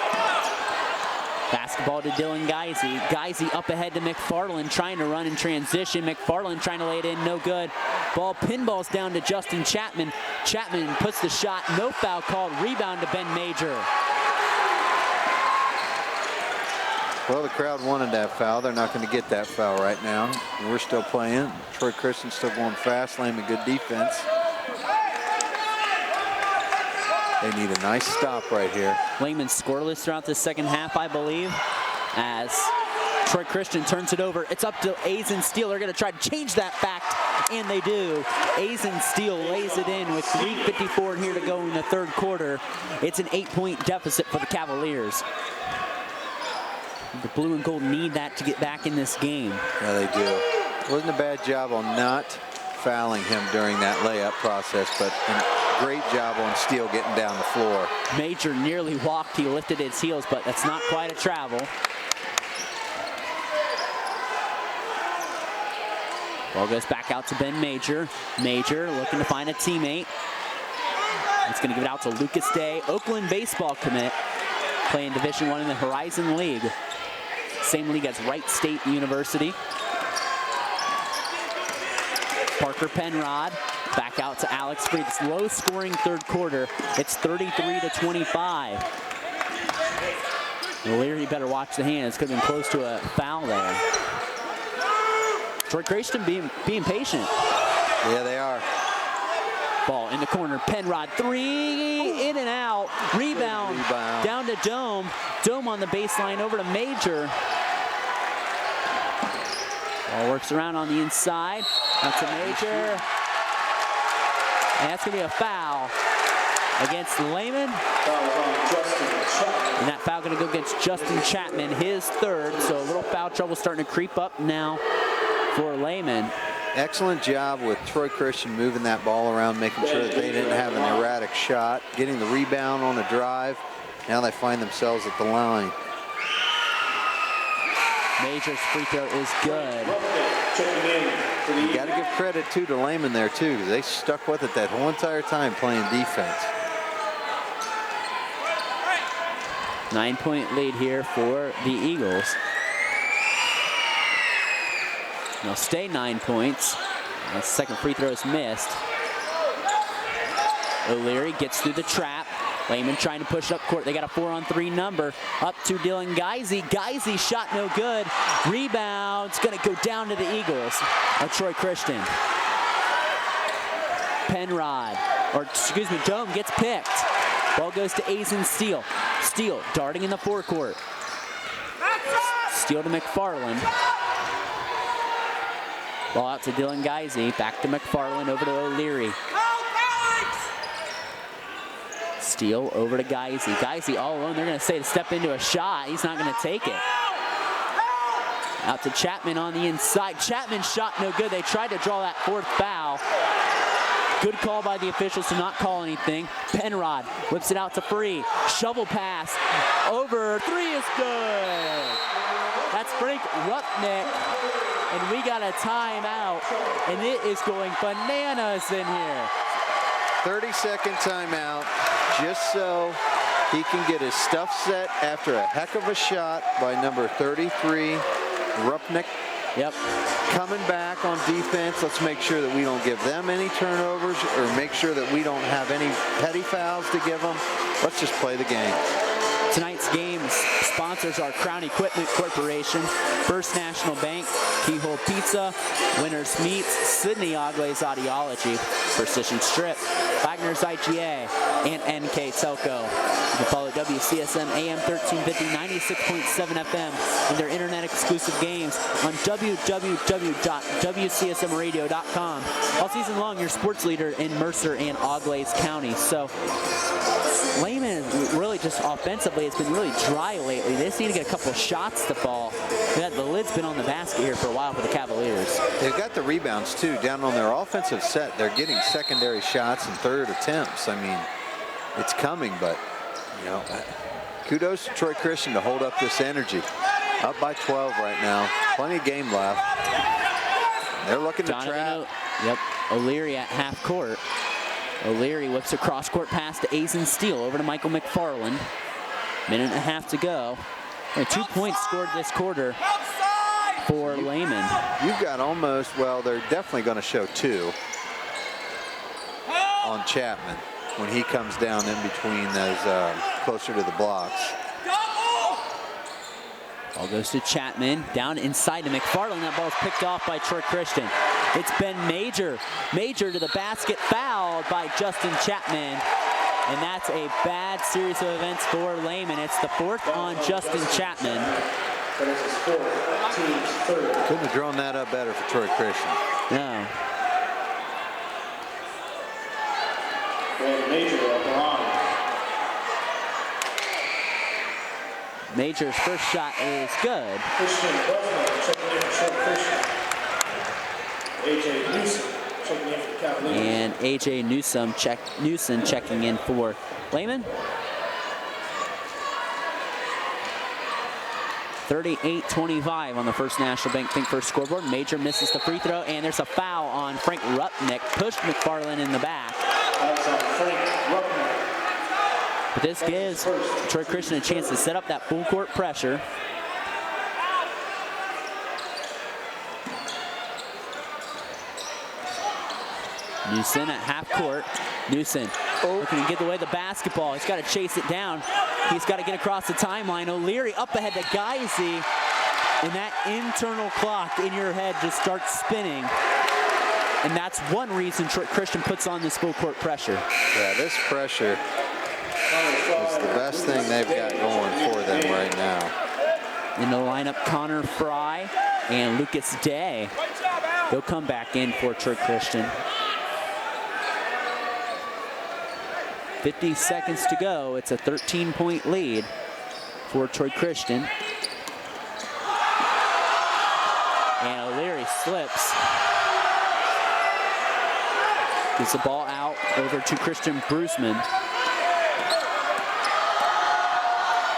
Basketball to Dylan Geisey. Geisey up ahead to McFarland, trying to run in transition. McFarland trying to lay it in, no good. Ball pinballs down to Justin Chapman. Chapman puts the shot, no foul called. Rebound to Ben Major. Well, the crowd wanted that foul. They're not going to get that foul right now. We're still playing. Troy Christian still going fast. Lehman good defense. They need a nice stop right here. Lehman scoreless throughout the second half, I believe, as Troy Christian turns it over. It's up to Aizen Steele. They're going to try to change that fact, and they do. Aizen Steele lays it in with 3:54 here to go in the third quarter. It's an 8-point deficit for the Cavaliers. The blue and gold need that to get back in this game. Yeah, they do. It wasn't a bad job on not fouling him during that layup process, but a great job on Steele getting down the floor. Major nearly walked. He lifted his heels, but that's not quite a travel. Ball goes back out to Ben Major. Major looking to find a teammate. It's going to give it out to Lucas Day, Oakland baseball commit, playing Division I in the Horizon League. Same league as Wright State University. Parker Penrod back out to Alex Freed. This low-scoring third quarter. It's 33-25. Leary better watch the hands. Could have been close to a foul there. Troy Christian being patient. Yeah, they are. Ball in the corner. Penrod, three, in and out. Rebound down to Dome. Dome on the baseline over to Major. Ball works around on the inside. That's a Major. And that's going to be a foul against Lehman. And that foul going to go against Justin Chapman, his third. So a little foul trouble starting to creep up now for Lehman. Excellent job with Troy Christian moving that ball around, making sure that they didn't have an erratic shot, getting the rebound on the drive. Now they find themselves at the line. Major's free throw is good. You got to give credit too to Lehman there too, because they stuck with it that whole entire time playing defense. 9-point lead here for the Eagles. They'll stay 9 points. The second free throw is missed. O'Leary gets through the trap. Lehman trying to push up court. They got a 4-on-3 number. Up to Dylan Geisey. Geisey shot no good. Rebound's going to go down to the Eagles of Troy Christian. Penrod, or excuse me, Dome gets picked. Ball goes to Aizen Steele. Steele darting in the forecourt. Steele to McFarland. Ball out to Dylan Geisey. Back to McFarland, over to O'Leary. Steele over to Geisey. Geisey all alone. They're going to say to step into a shot. He's not going to take it. Out to Chapman on the inside. Chapman shot no good. They tried to draw that fourth foul. Good call by the officials to not call anything. Penrod whips it out to Free. Shovel pass over. Three is good. That's Frank Rupnick. And we got a timeout. And it is going bananas in here. 30-second timeout, just so he can get his stuff set after a heck of a shot by number 33, Rupnick. Yep. Coming back on defense, let's make sure that we don't give them any turnovers or make sure that we don't have any petty fouls to give them. Let's just play the game. Tonight's game sponsors are Crown Equipment Corporation, First National Bank, Keyhole Pizza, Winners Meats, Sydney Ogle's Audiology, Precision Strip, Wagner's IGA, and NKTelco. You can follow WCSM AM 1350, 96.7 FM and their internet-exclusive games on www.wcsmradio.com. All season long, your sports leader in Mercer and Auglaize County. So Lehman really just offensively has been really dry lately. They just need to get a couple of shots to fall. The lid's been on the basket here for a while for the Cavaliers. They've got the rebounds too. Down on their offensive set, they're getting secondary shots and third attempts. I mean, it's coming, but you know, kudos to Troy Christian to hold up this energy. Up by 12 right now. Plenty of game left. They're looking to trap. Yep, O'Leary at half court. O'Leary whips a cross-court pass to Aizen Steele over to Michael McFarland. Minute and a half to go. And 2 points scored this quarter for Lehman. You've got almost, well, they're definitely going to show 2 on Chapman when he comes down in between those closer to the blocks. Ball goes to Chapman, down inside to McFarland. That ball's picked off by Troy Christian. It's been Major to the basket, fouled by Justin Chapman. And that's a bad series of events for Lehman. It's the fourth on Justin Chapman. Couldn't have drawn that up better for Troy Christian. No. Major's first shot is good. And A.J. Newsom checking in for Lehman. 38-25 on the First National Bank Think First scoreboard. Major misses the free throw, and there's a foul on Frank Rupnick. Pushed McFarland in the back. That's on Frank Rupnick. But this gives Troy Christian a chance to set up that full court pressure. Newson at half court. Newson looking to get away the basketball. He's got to chase it down. He's got to get across the timeline. O'Leary up ahead to Geisy. And that internal clock in your head just starts spinning. And that's one reason Troy Christian puts on this full court pressure. Yeah, this pressure is the best thing they've got going for them right now. In the lineup, Connor Fry and Lucas Day. They'll come back in for Troy Christian. 50 seconds to go. It's a 13-point lead for Troy Christian. And O'Leary slips. Gets the ball out over to Christian Bruceman.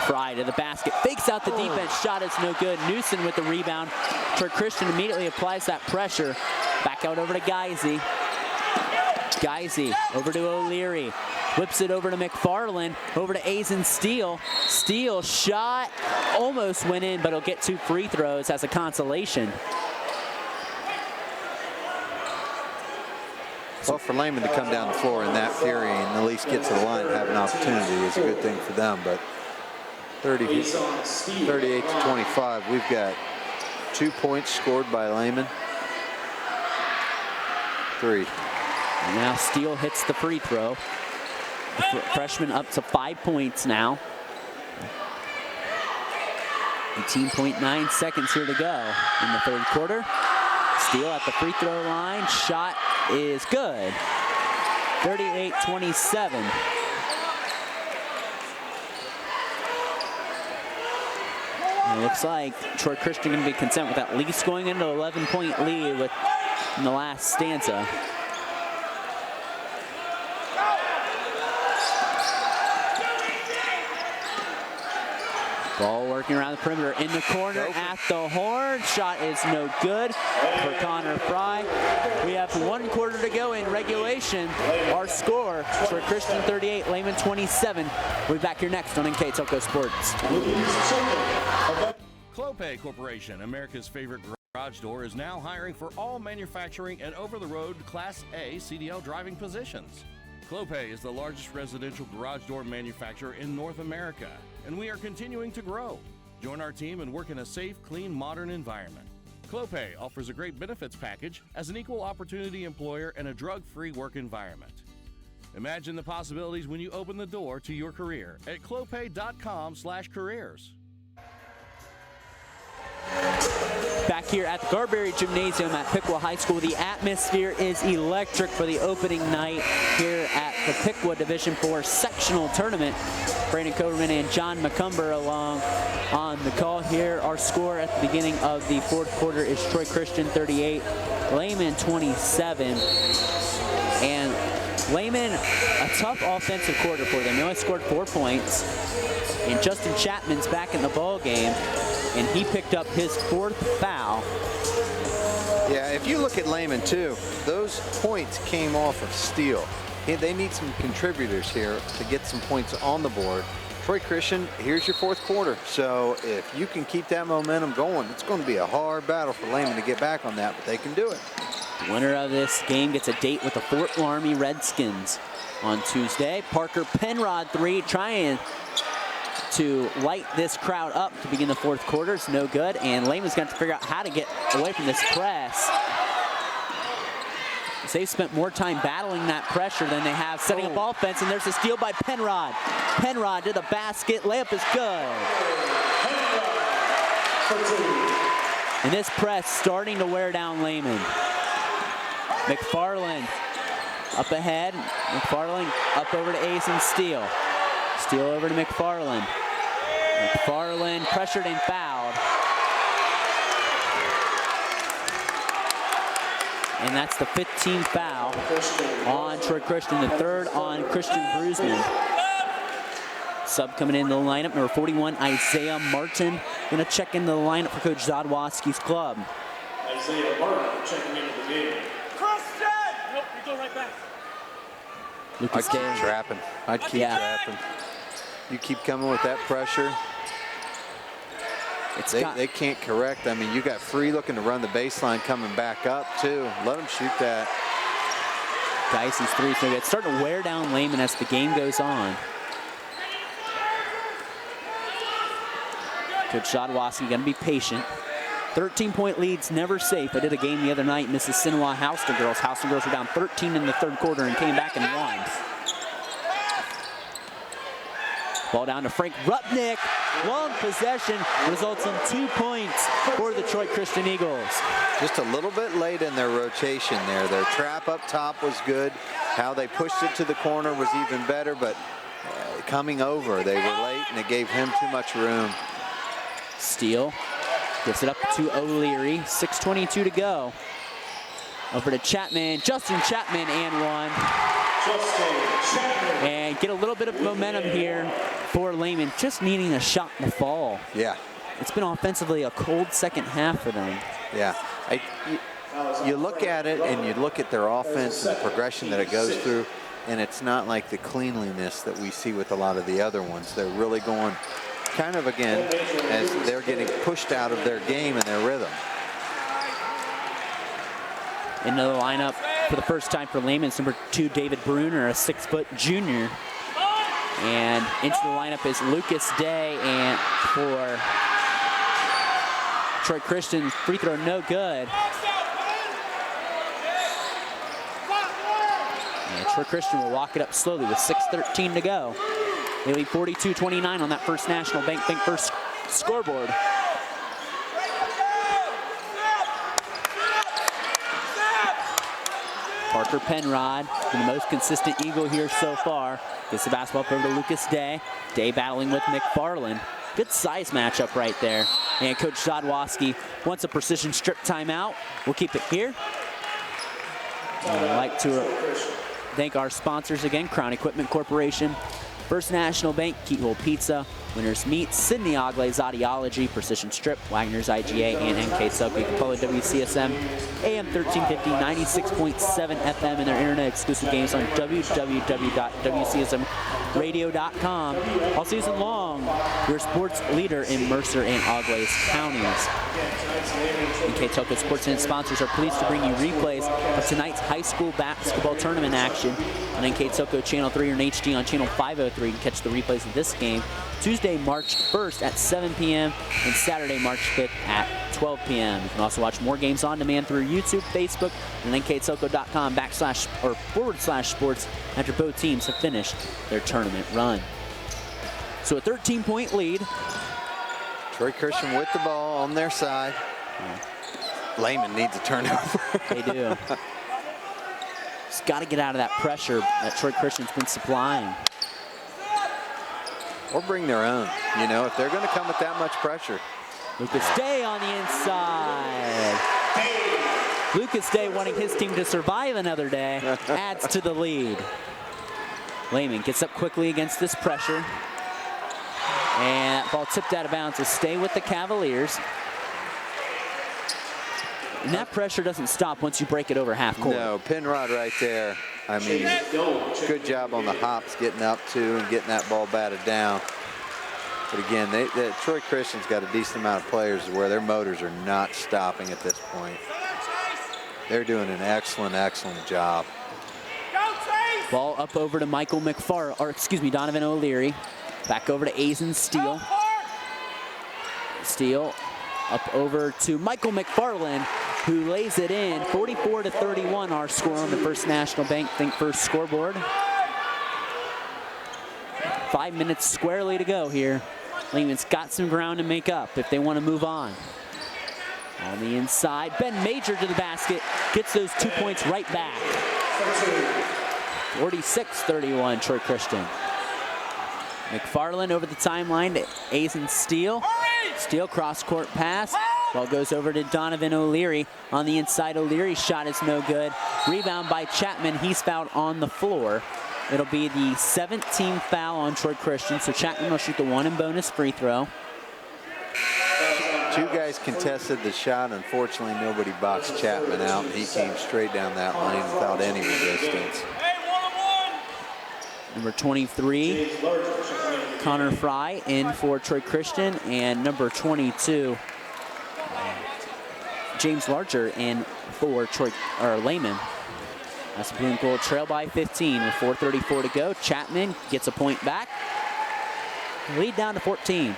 Fry to the basket, fakes out the defense, shot is no good. Newson with the rebound. Troy Christian immediately applies that pressure. Back out over to Geisy. Geisy over to O'Leary. Whips it over to McFarland, over to Azen Steele. Steele shot, almost went in, but he'll get 2 free throws as a consolation. Well, for Lehman to come down the floor in that fury and at least get to the line and have an opportunity is a good thing for them. But 38 to 25, we've got 2 points scored by Lehman. 3. And now Steele hits the free throw. The freshman up to 5 points now. 18.9 seconds here to go in the third quarter. Steele at the free throw line. Shot is good. 38-27. It looks like Troy Christian going to be content with at least going into an 11-point lead in the last stanza. Ball working around the perimeter in the corner at the horn. Shot is no good for Connor Fry. We have 1 quarter to go in regulation. Our score, Troy Christian 38, Lehman 27. We'll be back here next on NKTelco Sports. Clopay Corporation, America's favorite garage door, is now hiring for all manufacturing and over-the-road Class A CDL driving positions. Clopay is the largest residential garage door manufacturer in North America, and we are continuing to grow. Join our team and work in a safe, clean, modern environment. Clopay offers a great benefits package as an equal opportunity employer and a drug-free work environment. Imagine the possibilities when you open the door to your career at clopay.com/careers. Back here at the Garberry Gymnasium at Piqua High School, the atmosphere is electric for the opening night here at the Piqua Division IV Sectional Tournament. Brandon Coverman and John McCumber along on the call here. Our score at the beginning of the fourth quarter is Troy Christian 38, Lehman 27. And Lehman, a tough offensive quarter for them. They only scored 4 points. And Justin Chapman's back in the ball game, and he picked up his 4th foul. Yeah, if you look at Lehman too, those points came off of Steele. They need some contributors here to get some points on the board. Troy Christian, here's your 4th quarter. So if you can keep that momentum going, it's going to be a hard battle for Lehman to get back on that, but they can do it. The winner of this game gets a date with the Fort Laramie Redskins on Tuesday. Parker Penrod 3 trying to light this crowd up to begin the 4th quarter. It's no good, and Lehman's got to figure out how to get away from this press. They've spent more time battling that pressure than they have setting up offense, and there's a steal by Penrod. Penrod to the basket, layup is good. And this press starting to wear down Lehman. McFarland up ahead. McFarland up over to Azen Steele. Steele over to McFarland. McFarland pressured and fouled. And that's the 15th foul on Troy Christian, the 3rd on Christian Bruceman. Sub coming into the lineup, number 41, Isaiah Martin. Gonna check into the lineup for Coach Zadwoski's club. Isaiah Martin checking into the game. Lucas I'd keep Day. trapping. I'd keep trapping. You keep coming with that pressure. They can't correct. I mean, you got Free looking to run the baseline coming back up, too. Let them shoot that. Dicey's three, so it's starting to wear down Lehman as the game goes on. Coach Jodorowsky going to be patient. 13-point leads never safe. I did a game the other night, Mrs. Sinwa Houston Girls. Houston Girls were down 13 in the third quarter and came back and won. Ball down to Frank Rupnick. Long possession results in 2 points for the Troy Christian Eagles. Just a little bit late in their rotation there. Their trap up top was good. How they pushed it to the corner was even better, but coming over, they were late and it gave him too much room. Steele gives it up to O'Leary. 6:22 to go. Over to Chapman. Justin Chapman and one. And get a little bit of momentum here for Lehman. Just needing a shot in the fall. Yeah. It's been offensively a cold second half for them. Yeah. You look at it and you look at their offense and the progression that it goes through, and it's not like the cleanliness that we see with a lot of the other ones. They're really going kind of, again, as they're getting pushed out of their game and their rhythm. Into the lineup for the first time for Lehman, it's number 2, David Bruner, a 6-foot junior. And into the lineup is Lucas Day, and for Troy Christian, free throw no good. And Troy Christian will walk it up slowly with 6:13 to go. They lead 42-29 on that First National Bank Think First scoreboard. Parker Penrod, the most consistent Eagle here so far, gets the basketball over to Lucas Day. Day battling with McFarland. Good size matchup right there. And Coach Jodorowsky wants a precision strip timeout. We'll keep it here. I'd like to thank our sponsors again, Crown Equipment Corporation, First National Bank, Keyhole Pizza, Winners Meats, Sydney Ogles Audiology, Precision Strip, Wagner's IGA, and NKTelco. You can follow WCSM, AM 1350, 96.7 FM, and their internet-exclusive games on www.wcsmradio.com. All season long, your sports leader in Mercer and Ogles counties. NKTelco Sports and sponsors are pleased to bring you replays of tonight's high school basketball tournament action on NKTelco Channel 3 or in HD on Channel 503. You can catch the replays of this game Tuesday, March 1st at 7 p.m. and Saturday, March 5th at 12 p.m. You can also watch more games on demand through YouTube, Facebook, and NKTelco.com//sports after both teams have finished their tournament run. So a 13-point lead. Troy Christian with the ball on their side. Lehman needs a turnover. They do. Just got to get out of that pressure that Troy Christian's been supplying. Or bring their own, you know, if they're going to come with that much pressure. Lucas Day on the inside. Lucas Day wanting his team to survive another day adds to the lead. Lehman gets up quickly against this pressure. And that ball tipped out of bounds to stay with the Cavaliers. And that pressure doesn't stop once you break it over half court. No, Penrod right there. I mean, good job on the hops getting up to and getting that ball batted down. But again, Troy Christian's got a decent amount of players where their motors are not stopping at this point. They're doing an excellent, excellent job. Ball up over to Michael McFarland, or excuse me, Donovan O'Leary. Back over to Aizen Steele. Steele up over to Michael McFarland, who lays it in. 44-31, our score on the First National Bank Think First scoreboard. 5 minutes squarely to go here. Lehman's got some ground to make up if they want to move on. On the inside, Ben Major to the basket, gets those 2 points right back. 46-31, Troy Christian. McFarland over the timeline to Aizen Steele. Steele cross-court pass. Ball goes over to Donovan O'Leary. On the inside, O'Leary's shot is no good. Rebound by Chapman. He's fouled on the floor. It'll be the 17th foul on Troy Christian, so Chapman will shoot the one and bonus free throw. Two guys contested the shot. Unfortunately, nobody boxed Chapman out, and he came straight down that lane without any resistance. Number 23, Connor Fry in for Troy Christian, and number 22, James Larcher in for Lehman. That's blue and gold trail by 15 with 4:34 to go. Chapman gets a point back. Lead down to 14.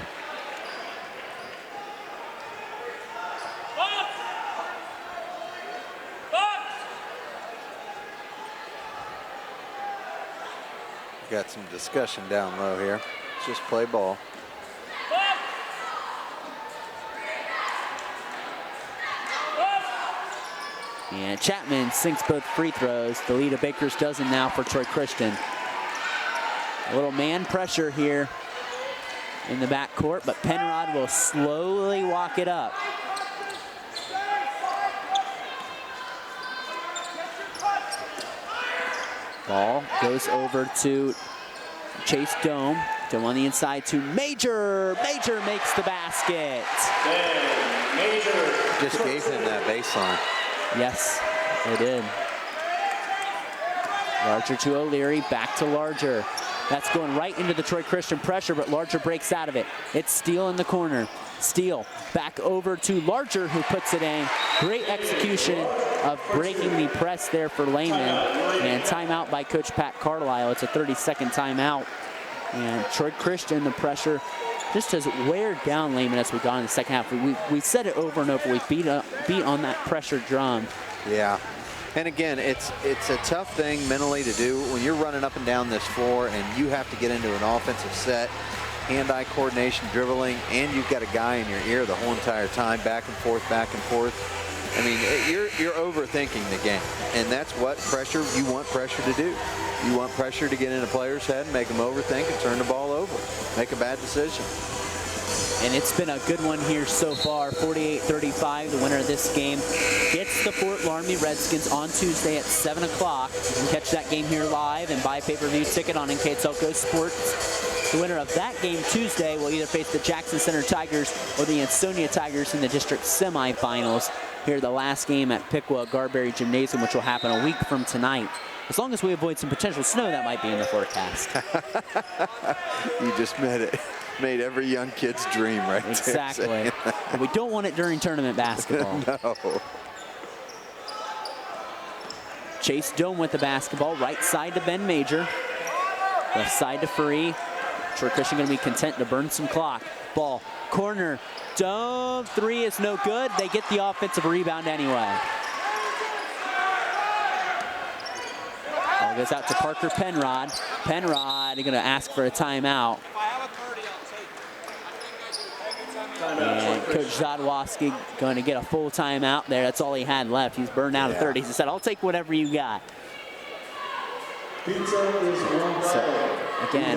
Got some discussion down low here. Let's just play ball. And Chapman sinks both free throws. The lead of Baker's dozen now for Troy Christian. A little man pressure here in the backcourt, but Penrod will slowly walk it up. Ball goes over to Chase Dome. Dome on the inside to Major. Major makes the basket. Just gave him that baseline. Yes, they did. Larcher to O'Leary, back to Larcher. That's going right into the Troy Christian pressure, but Larcher breaks out of it. It's Steele in the corner. Steele back over to Larcher, who puts it in. Great execution of breaking the press there for Lehman. And timeout by Coach Pat Carlisle. It's a 30-second timeout. And Troy Christian, the pressure just has weared down Lehman as we got in the second half. We said it over and over. We beat on that pressure drum. Yeah. And again, it's a tough thing mentally to do when you're running up and down this floor and you have to get into an offensive set, hand-eye coordination, dribbling, and you've got a guy in your ear the whole entire time, back and forth, back and forth. I mean, you're overthinking the game, and that's what you want pressure to do. You want pressure to get in a player's head and make them overthink and turn the ball over, make a bad decision. And it's been a good one here so far. 48-35, the winner of this game gets the Fort Laramie Redskins on Tuesday at 7 o'clock. You can catch that game here live and buy a pay-per-view ticket on NKTelco Sports. The winner of that game Tuesday will either face the Jackson Center Tigers or the Ansonia Tigers in the district semifinals. Here, the last game at Piqua Garberry Gymnasium, which will happen a week from tonight. As long as we avoid some potential snow that might be in the forecast. You just made every young kid's dream right there. Exactly. And we don't want it during tournament basketball. No. Chase Dome with the basketball. Right side to Ben Major. Left side to Free. Troy Christian going to be content to burn some clock. Ball. Corner. Dome. Three is no good. They get the offensive rebound anyway. Ball goes out to Parker Penrod. Penrod going to ask for a timeout. And Coach Zadwowski going to get a full timeout there. That's all he had left. He's burned out of 30. He said, I'll take whatever you got. So, again,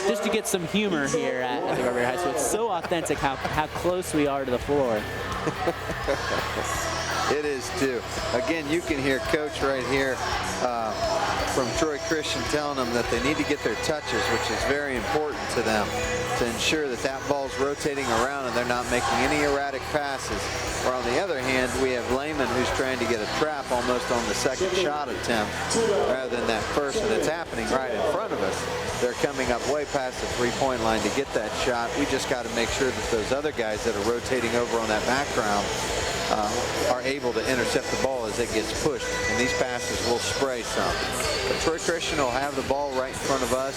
just to get some humor here at the Garberry High School. It's so authentic how close we are to the floor. It is too. Again, you can hear Coach right here from Troy Christian telling them that they need to get their touches, which is very important to them, to ensure that that ball's rotating around and they're not making any erratic passes. Or on the other hand, we have Lehman who's trying to get a trap almost on the second shot attempt rather than that first, and it's happening right in front of us. They're coming up way past the three-point line to get that shot. We just got to make sure that those other guys that are rotating over on that background are able to intercept the ball as it gets pushed, and these passes will spray some. But Troy Christian will have the ball right in front of us,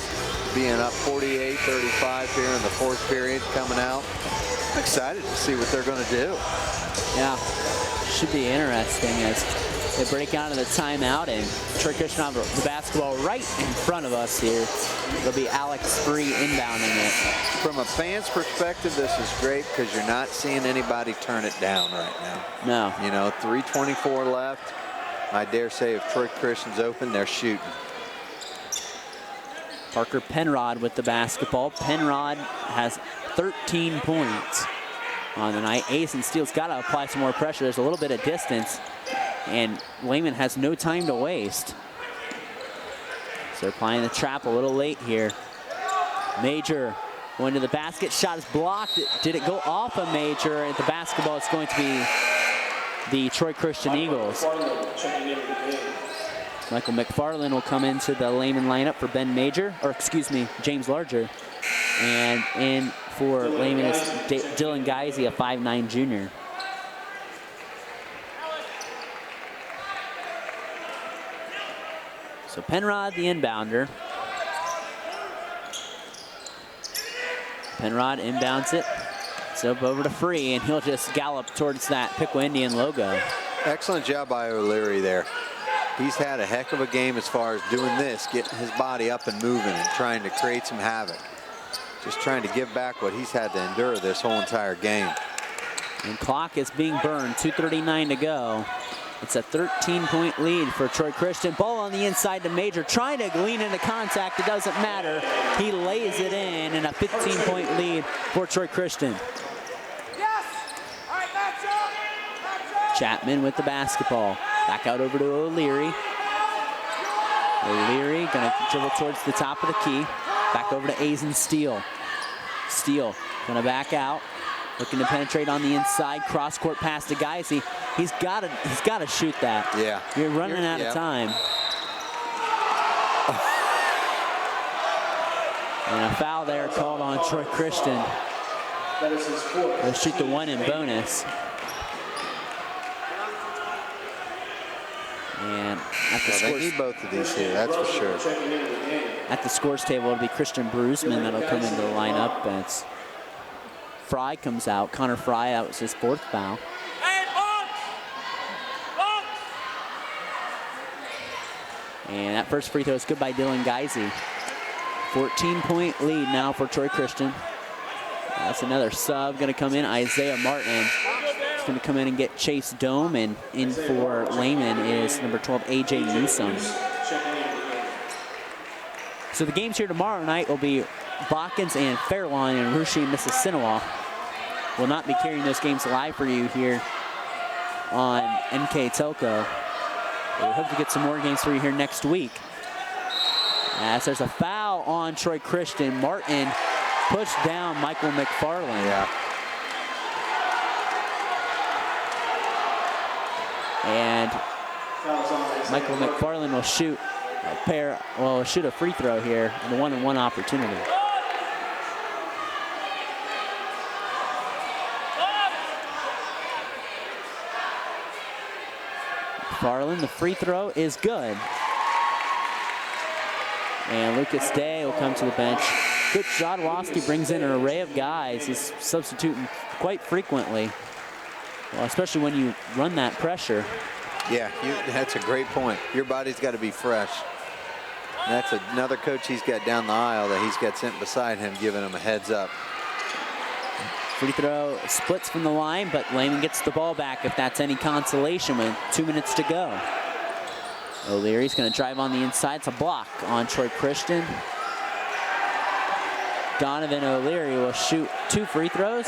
being up 48-35 here in the fourth period coming out. I'm excited to see what they're going to do. Yeah, should be interesting as they break out of the timeout, and Troy Christian have the basketball right in front of us here. It'll be Alex Free inbounding it. From a fan's perspective, this is great because you're not seeing anybody turn it down right now. No. You know, 3:24 left. I dare say if Troy Christian's open, they're shooting. Parker Penrod with the basketball. Penrod has 13 points on the night. Ace and Steele's got to apply some more pressure. There's a little bit of distance, and Lehman has no time to waste. So they're applying the trap a little late here. Major going to the basket. Shot is blocked. Did it go off a Major? At the basketball, it's going to be the Troy Christian Eagles. Michael McFarland will come into the Lehman lineup for Ben Major, or excuse me, James Larger. And in for Lehman is Dylan Geisey, a 5'9" junior. So Penrod, the inbounder. Penrod inbounds it. It's up over to Free, and he'll just gallop towards that Piqua Indian logo. Excellent job by O'Leary there. He's had a heck of a game as far as doing this, getting his body up and moving and trying to create some havoc. Just trying to give back what he's had to endure this whole entire game. And clock is being burned, 2:39 to go. It's a 13-point lead for Troy Christian. Ball on the inside to Major, trying to lean into contact. It doesn't matter. He lays it in, and a 15-point lead for Troy Christian. Chapman with the basketball. Back out over to O'Leary. O'Leary gonna dribble towards the top of the key. Back over to Azen Steele. Steele gonna back out. Looking to penetrate on the inside. Cross-court pass to Geisey. He's gotta shoot that. Yeah. You're running out of time. And a foul there called on Troy Christian. They'll shoot the one in bonus. And at the they need both of these here, that's for sure. At the scores table, it'll be Christian Brusman that'll come into the lineup. And it's Fry comes out. Connor Fry, that was his 4th foul. And that first free throw is good by Dylan Geisey. 14-point lead now for Troy Christian. That's another sub going to come in. Isaiah Martin is going to come in and get Chase Dome. And in for Lehman is number 12, AJ Newsom. So the games here tomorrow night will be Botkins and Fairlawn and Rushi and Mississinawa. We'll not be carrying those games live for you here on NKTelco. We hope to get some more games for you here next week. As there's a foul on Troy Christian. Martin pushed down Michael McFarland. Yeah. And Michael McFarland will shoot a free throw here, the 1-on-1 opportunity. McFarland, the free throw is good. And Lucas Day will come to the bench. Coach Jodorowsky brings in an array of guys. He's substituting quite frequently, well, especially when you run that pressure. Yeah, that's a great point. Your body's got to be fresh. And that's another coach he's got down the aisle that he's got sent beside him, giving him a heads up. Free throw splits from the line, but Lehman gets the ball back if that's any consolation with 2 minutes to go. O'Leary's going to drive on the inside. It's a block on Troy Christian. Donovan O'Leary will shoot 2 free throws.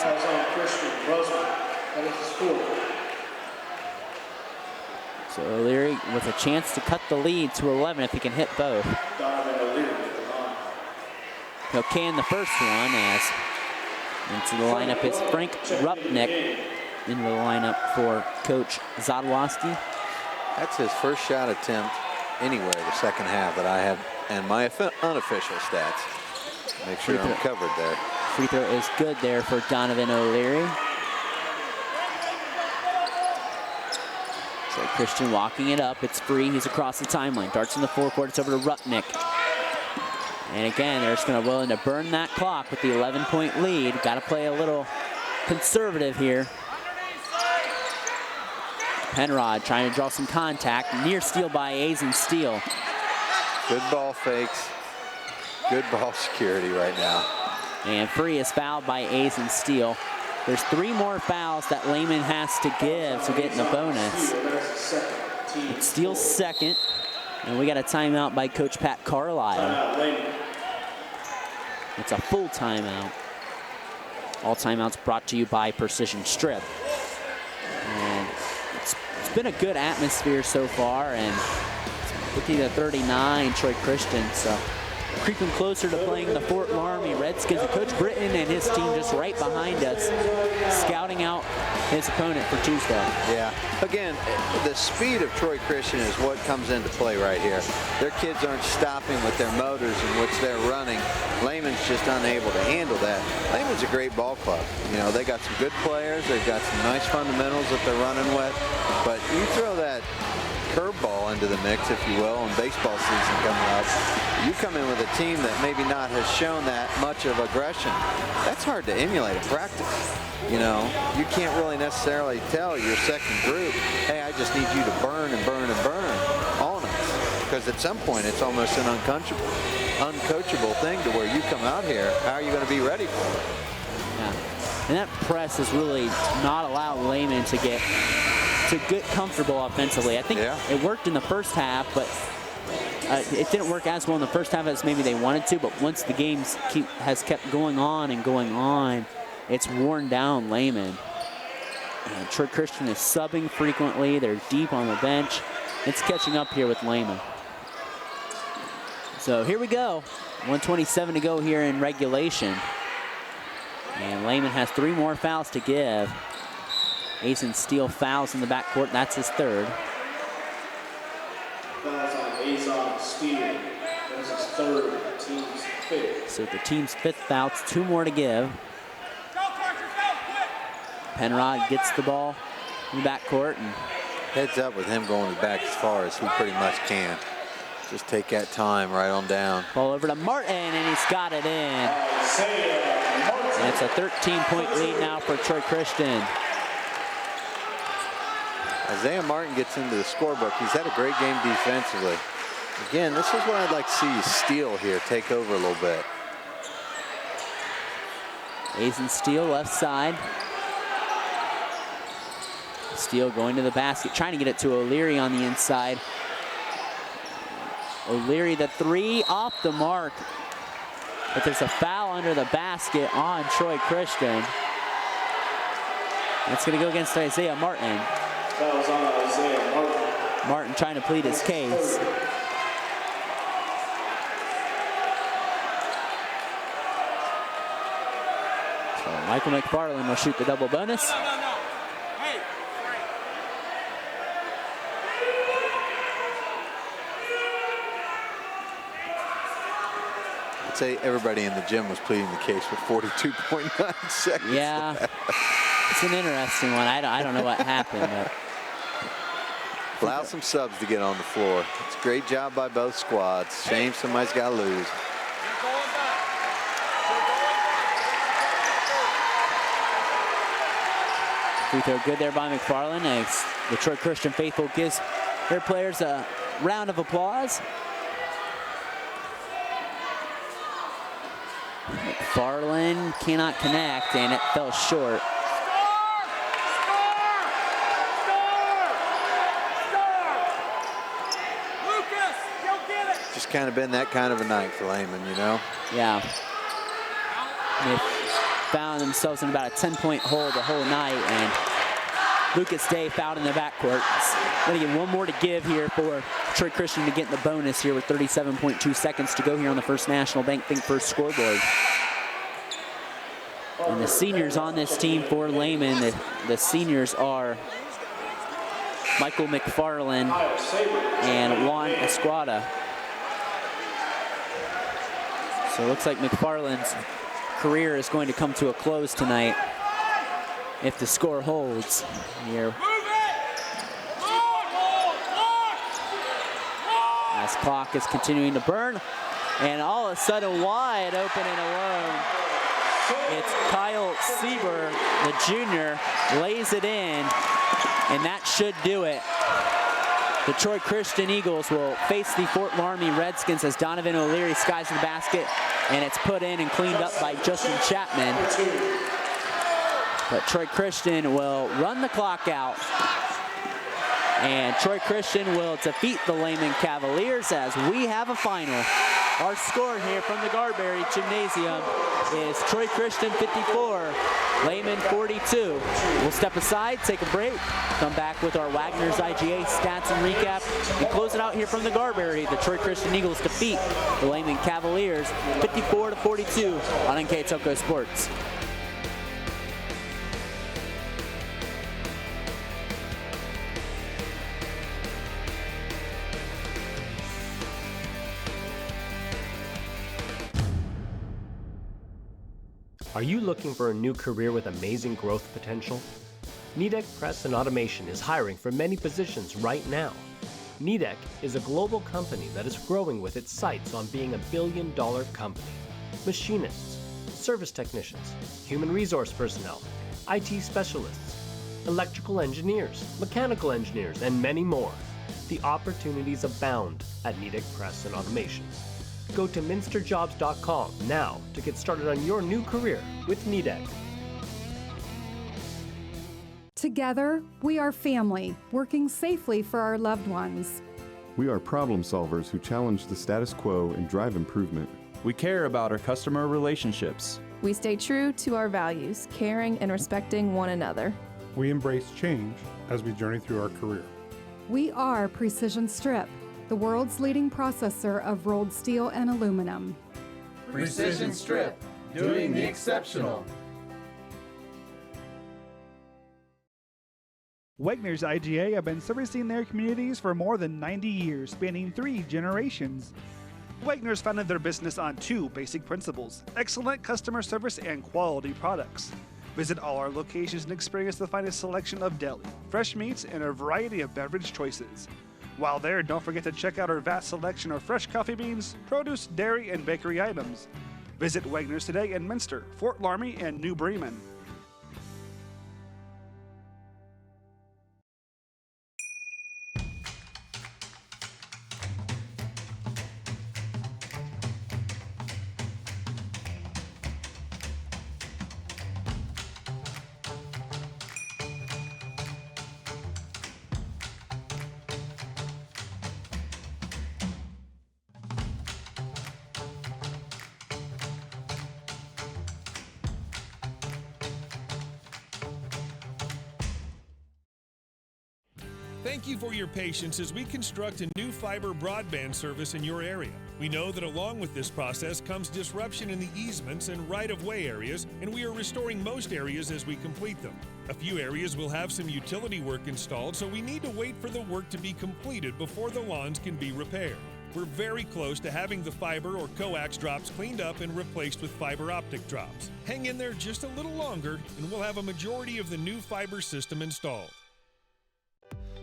So O'Leary with a chance to cut the lead to 11 if he can hit both. He'll can the first one as into the lineup is Frank Rupnick into the lineup for Coach Zadwowski. That's his first shot attempt anywhere the second half that I have, and my unofficial stats. Make sure I'm covered there. Free throw is good there for Donovan O'Leary. So Christian walking it up. It's free. He's across the timeline. Darts in the forecourt. It's over to Rupnick. And again, they're just going to willing to burn that clock with the 11-point lead. Got to play a little conservative here. Penrod trying to draw some contact. Near steal by Azen Steele. Good ball fakes. Good ball security right now. And Free is fouled by Azen Steele. There's 3 more fouls that Lehman has to give to get in the bonus. It's Steele's second. And we got a timeout by Coach Pat Carlisle. It's a full timeout. All timeouts brought to you by Precision Strip. And it's been a good atmosphere so far. And 50-39, Troy Christian. So creeping closer to playing the Fort Laramie Redskins. Coach Britton and his team just right behind us, scouting out his opponent for Tuesday. Yeah. Again, the speed of Troy Christian is what comes into play right here. Their kids aren't stopping with their motors in which they're running. Lehman's just unable to handle that. Lehman's a great ball club. You know, they got some good players. They've got some nice fundamentals that they're running with. But you throw that curveball into the mix, if you will, and baseball season coming up, you come in with a team that maybe not has shown that much of aggression. That's hard to emulate in practice. You know, you can't really necessarily tell your second group, hey, I just need you to burn and burn and burn on us. Because at some point, it's almost an uncoachable thing to where you come out here, how are you going to be ready for it? Yeah. And that press has really not allowed Lehman to get comfortable offensively. I think it worked in the first half, but it didn't work as well in the first half as maybe they wanted to. But once the game has kept going on and going on, it's worn down Lehman. And Troy Christian is subbing frequently. They're deep on the bench. It's catching up here with Lehman. So here we go. 1:27 to go here in regulation. And Lehman has 3 more fouls to give. Asen Steele fouls in the backcourt. That's his third. Fouls on Asen Steele. That's his third, team's fifth. So the team's 5th foul. It's 2 more to give. Penrod gets the ball in the backcourt. And heads up with him going back as far as he pretty much can. Just take that time right on down. Ball over to Martin, and he's got it in. And it's a 13-point lead now for Troy Christian. Isaiah Martin gets into the scorebook. He's had a great game defensively. Again, this is what I'd like to see Steele here take over a little bit. Asen Steele left side. Steele going to the basket, trying to get it to O'Leary on the inside. O'Leary, the 3 off the mark. But there's a foul under the basket on Troy Christian. It's going to go against Isaiah Martin. Fouls on Isaiah Martin. Martin trying to plead his case. So Michael McFarland will shoot the double bonus. I'd say everybody in the gym was pleading the case with 42.9 seconds. Yeah, it's an interesting one. I don't know what happened. But allow some subs to get on the floor. It's a great job by both squads. Shame somebody's got to lose. Free throw good there by McFarland. As the Troy Christian faithful gives their players a round of applause. McFarland cannot connect, and it fell short. Just kind of been that kind of a night for Lehman, you know? Yeah. They found themselves in about a 10-point hole the whole night, and Lucas Day fouled in the backcourt. Going to get 1 more to give here for Troy Christian to get in the bonus here with 37.2 seconds to go here on the First National Bank Think First scoreboard. And the seniors on this team for Lehman, the seniors are Michael McFarland and Juan Esquada. So it looks like McFarland's career is going to come to a close tonight if the score holds here. As clock is continuing to burn, and all of a sudden wide open and alone. It's Kyle Sieber, the junior, lays it in, and that should do it. The Troy Christian Eagles will face the Fort Laramie Redskins as Donovan O'Leary skies the basket, and it's put in and cleaned up by Justin Chapman. But Troy Christian will run the clock out, and Troy Christian will defeat the Lehman Cavaliers as we have a final Our score here from the Garberry Gymnasium is Troy Christian 54, Lehman 42. We'll step aside, take a break, come back with our Wagner's IGA stats and recap, and close it out here from the Garberry. The Troy Christian Eagles defeat the Lehman Cavaliers 54-42 on NKTelco Sports. Are you looking for a new career with amazing growth potential? Nidec Press and Automation is hiring for many positions right now. Nidec is a global company that is growing with its sights on being $1 billion company. Machinists, service technicians, human resource personnel, IT specialists, electrical engineers, mechanical engineers, and many more. The opportunities abound at Nidec Press and Automation. Go to minsterjobs.com now to get started on your new career with Nidec. Together, we are family, working safely for our loved ones. We are problem solvers who challenge the status quo and drive improvement. We care about our customer relationships. We stay true to our values, caring and respecting one another. We embrace change as we journey through our career. We are Precision Strip, the world's leading processor of rolled steel and aluminum. Precision Strip, doing the exceptional. Wagner's IGA have been servicing their communities for more than 90 years, spanning 3 generations. Wagner's founded their business on 2 basic principles: excellent customer service and quality products. Visit all our locations and experience the finest selection of deli, fresh meats, and a variety of beverage choices. While there, don't forget to check out our vast selection of fresh coffee beans, produce, dairy, and bakery items. Visit Wagner's today in Minster, Fort Laramie, and New Bremen. Thank you for your patience as we construct a new fiber broadband service in your area. We know that along with this process comes disruption in the easements and right-of-way areas, and we are restoring most areas as we complete them. A few areas will have some utility work installed, so we need to wait for the work to be completed before the lawns can be repaired. We're very close to having the fiber or coax drops cleaned up and replaced with fiber optic drops. Hang in there just a little longer, and we'll have a majority of the new fiber system installed.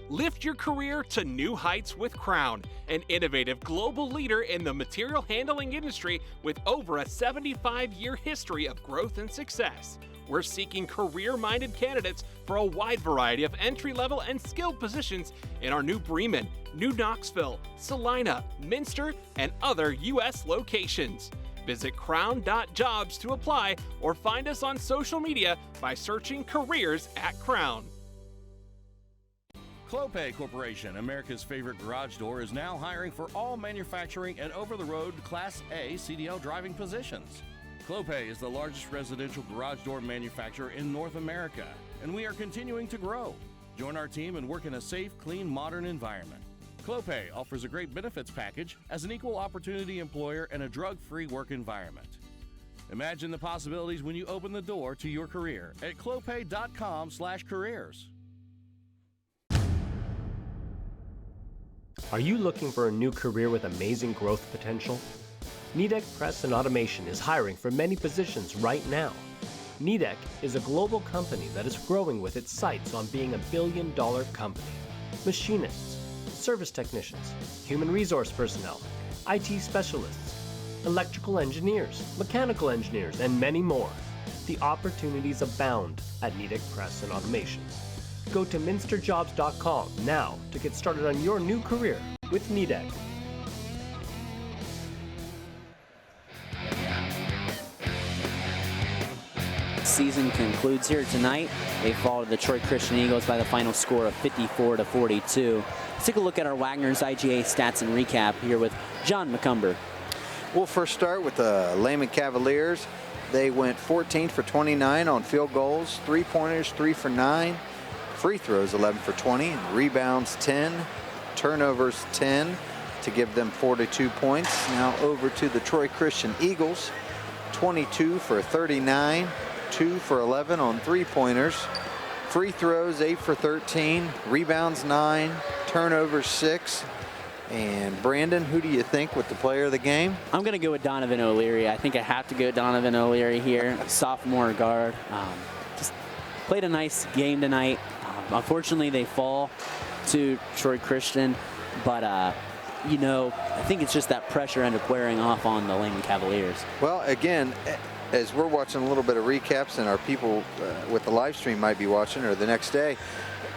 Lift your career to new heights with Crown, an innovative global leader in the material handling industry with over a 75-year history of growth and success. We're seeking career-minded candidates for a wide variety of entry-level and skilled positions in our new Bremen, New Knoxville, Salina, Minster, and other U.S. locations. Visit crown.jobs to apply or find us on social media by searching Careers at Crown. Clopay Corporation, America's favorite garage door, is now hiring for all manufacturing and over-the-road Class A CDL driving positions. Clopay is the largest residential garage door manufacturer in North America, and we are continuing to grow. Join our team and work in a safe, clean, modern environment. Clopay offers a great benefits package as an equal opportunity employer and a drug-free work environment. Imagine the possibilities when you open the door to your career at clopay.com/careers. Are you looking for a new career with amazing growth potential? Nidec Press and Automation is hiring for many positions right now. Nidec is a global company that is growing with its sights on being $1 billion company. Machinists, service technicians, human resource personnel, IT specialists, electrical engineers, mechanical engineers, and many more. The opportunities abound at Nidec Press and Automation. Go to minsterjobs.com now to get started on your new career with Nidec. Season concludes here tonight. They fall to the Troy Christian Eagles by the final score of 54-42. Let's take a look at our Wagner's IGA stats and recap here with John McCumber. We'll first start with the Lehman Cavaliers. They went 14 for 29 on field goals, 3-pointers, 3 for 9, free throws 11 for 20, rebounds 10, turnovers 10 to give them 42 points. Now over to the Troy Christian Eagles, 22 for 39, 2 for 11 on 3-pointers, free throws 8 for 13, rebounds 9, turnovers 6. And Brandon, who do you think with the player of the game? I'm going to go with Donovan O'Leary. I think I have to go with Donovan O'Leary here, sophomore guard. Just played a nice game tonight. Unfortunately, they fall to Troy Christian, but you know, I think it's just that pressure ended up wearing off on the Lehman Cavaliers. Well, again, as we're watching a little bit of recaps, and our people with the live stream might be watching, or the next day,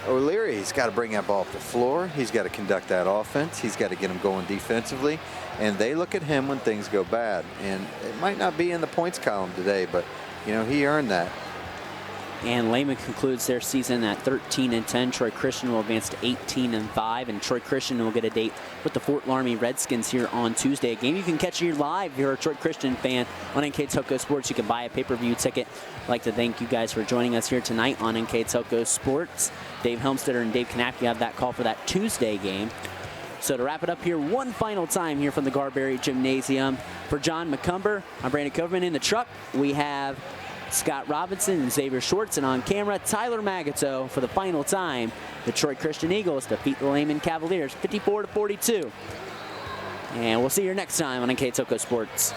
O'Leary, he's got to bring that ball up the floor. He's got to conduct that offense. He's got to get him going defensively. And they look at him when things go bad. And it might not be in the points column today, but, you know, he earned that. And Lehman concludes their season at 13-10. Troy Christian will advance to 18-5, and Troy Christian will get a date with the Fort Laramie Redskins here on Tuesday. A game you can catch here live if you're a Troy Christian fan on NKTelco Sports. You can buy a pay-per-view ticket. I'd like to thank you guys for joining us here tonight on NKTelco Sports. Dave Helmstetter and Dave Knapp, you have that call for that Tuesday game. So to wrap it up here, one final time here from the Garberry Gymnasium. For John McCumber, I'm Brandon Coverman. In the truck, we have Scott Robinson and Xavier Schwartz, and on camera, Tyler Magato. For the final time, the Troy Christian Eagles defeat the Lehman Cavaliers 54-42. And we'll see you next time on NKTelco Sports.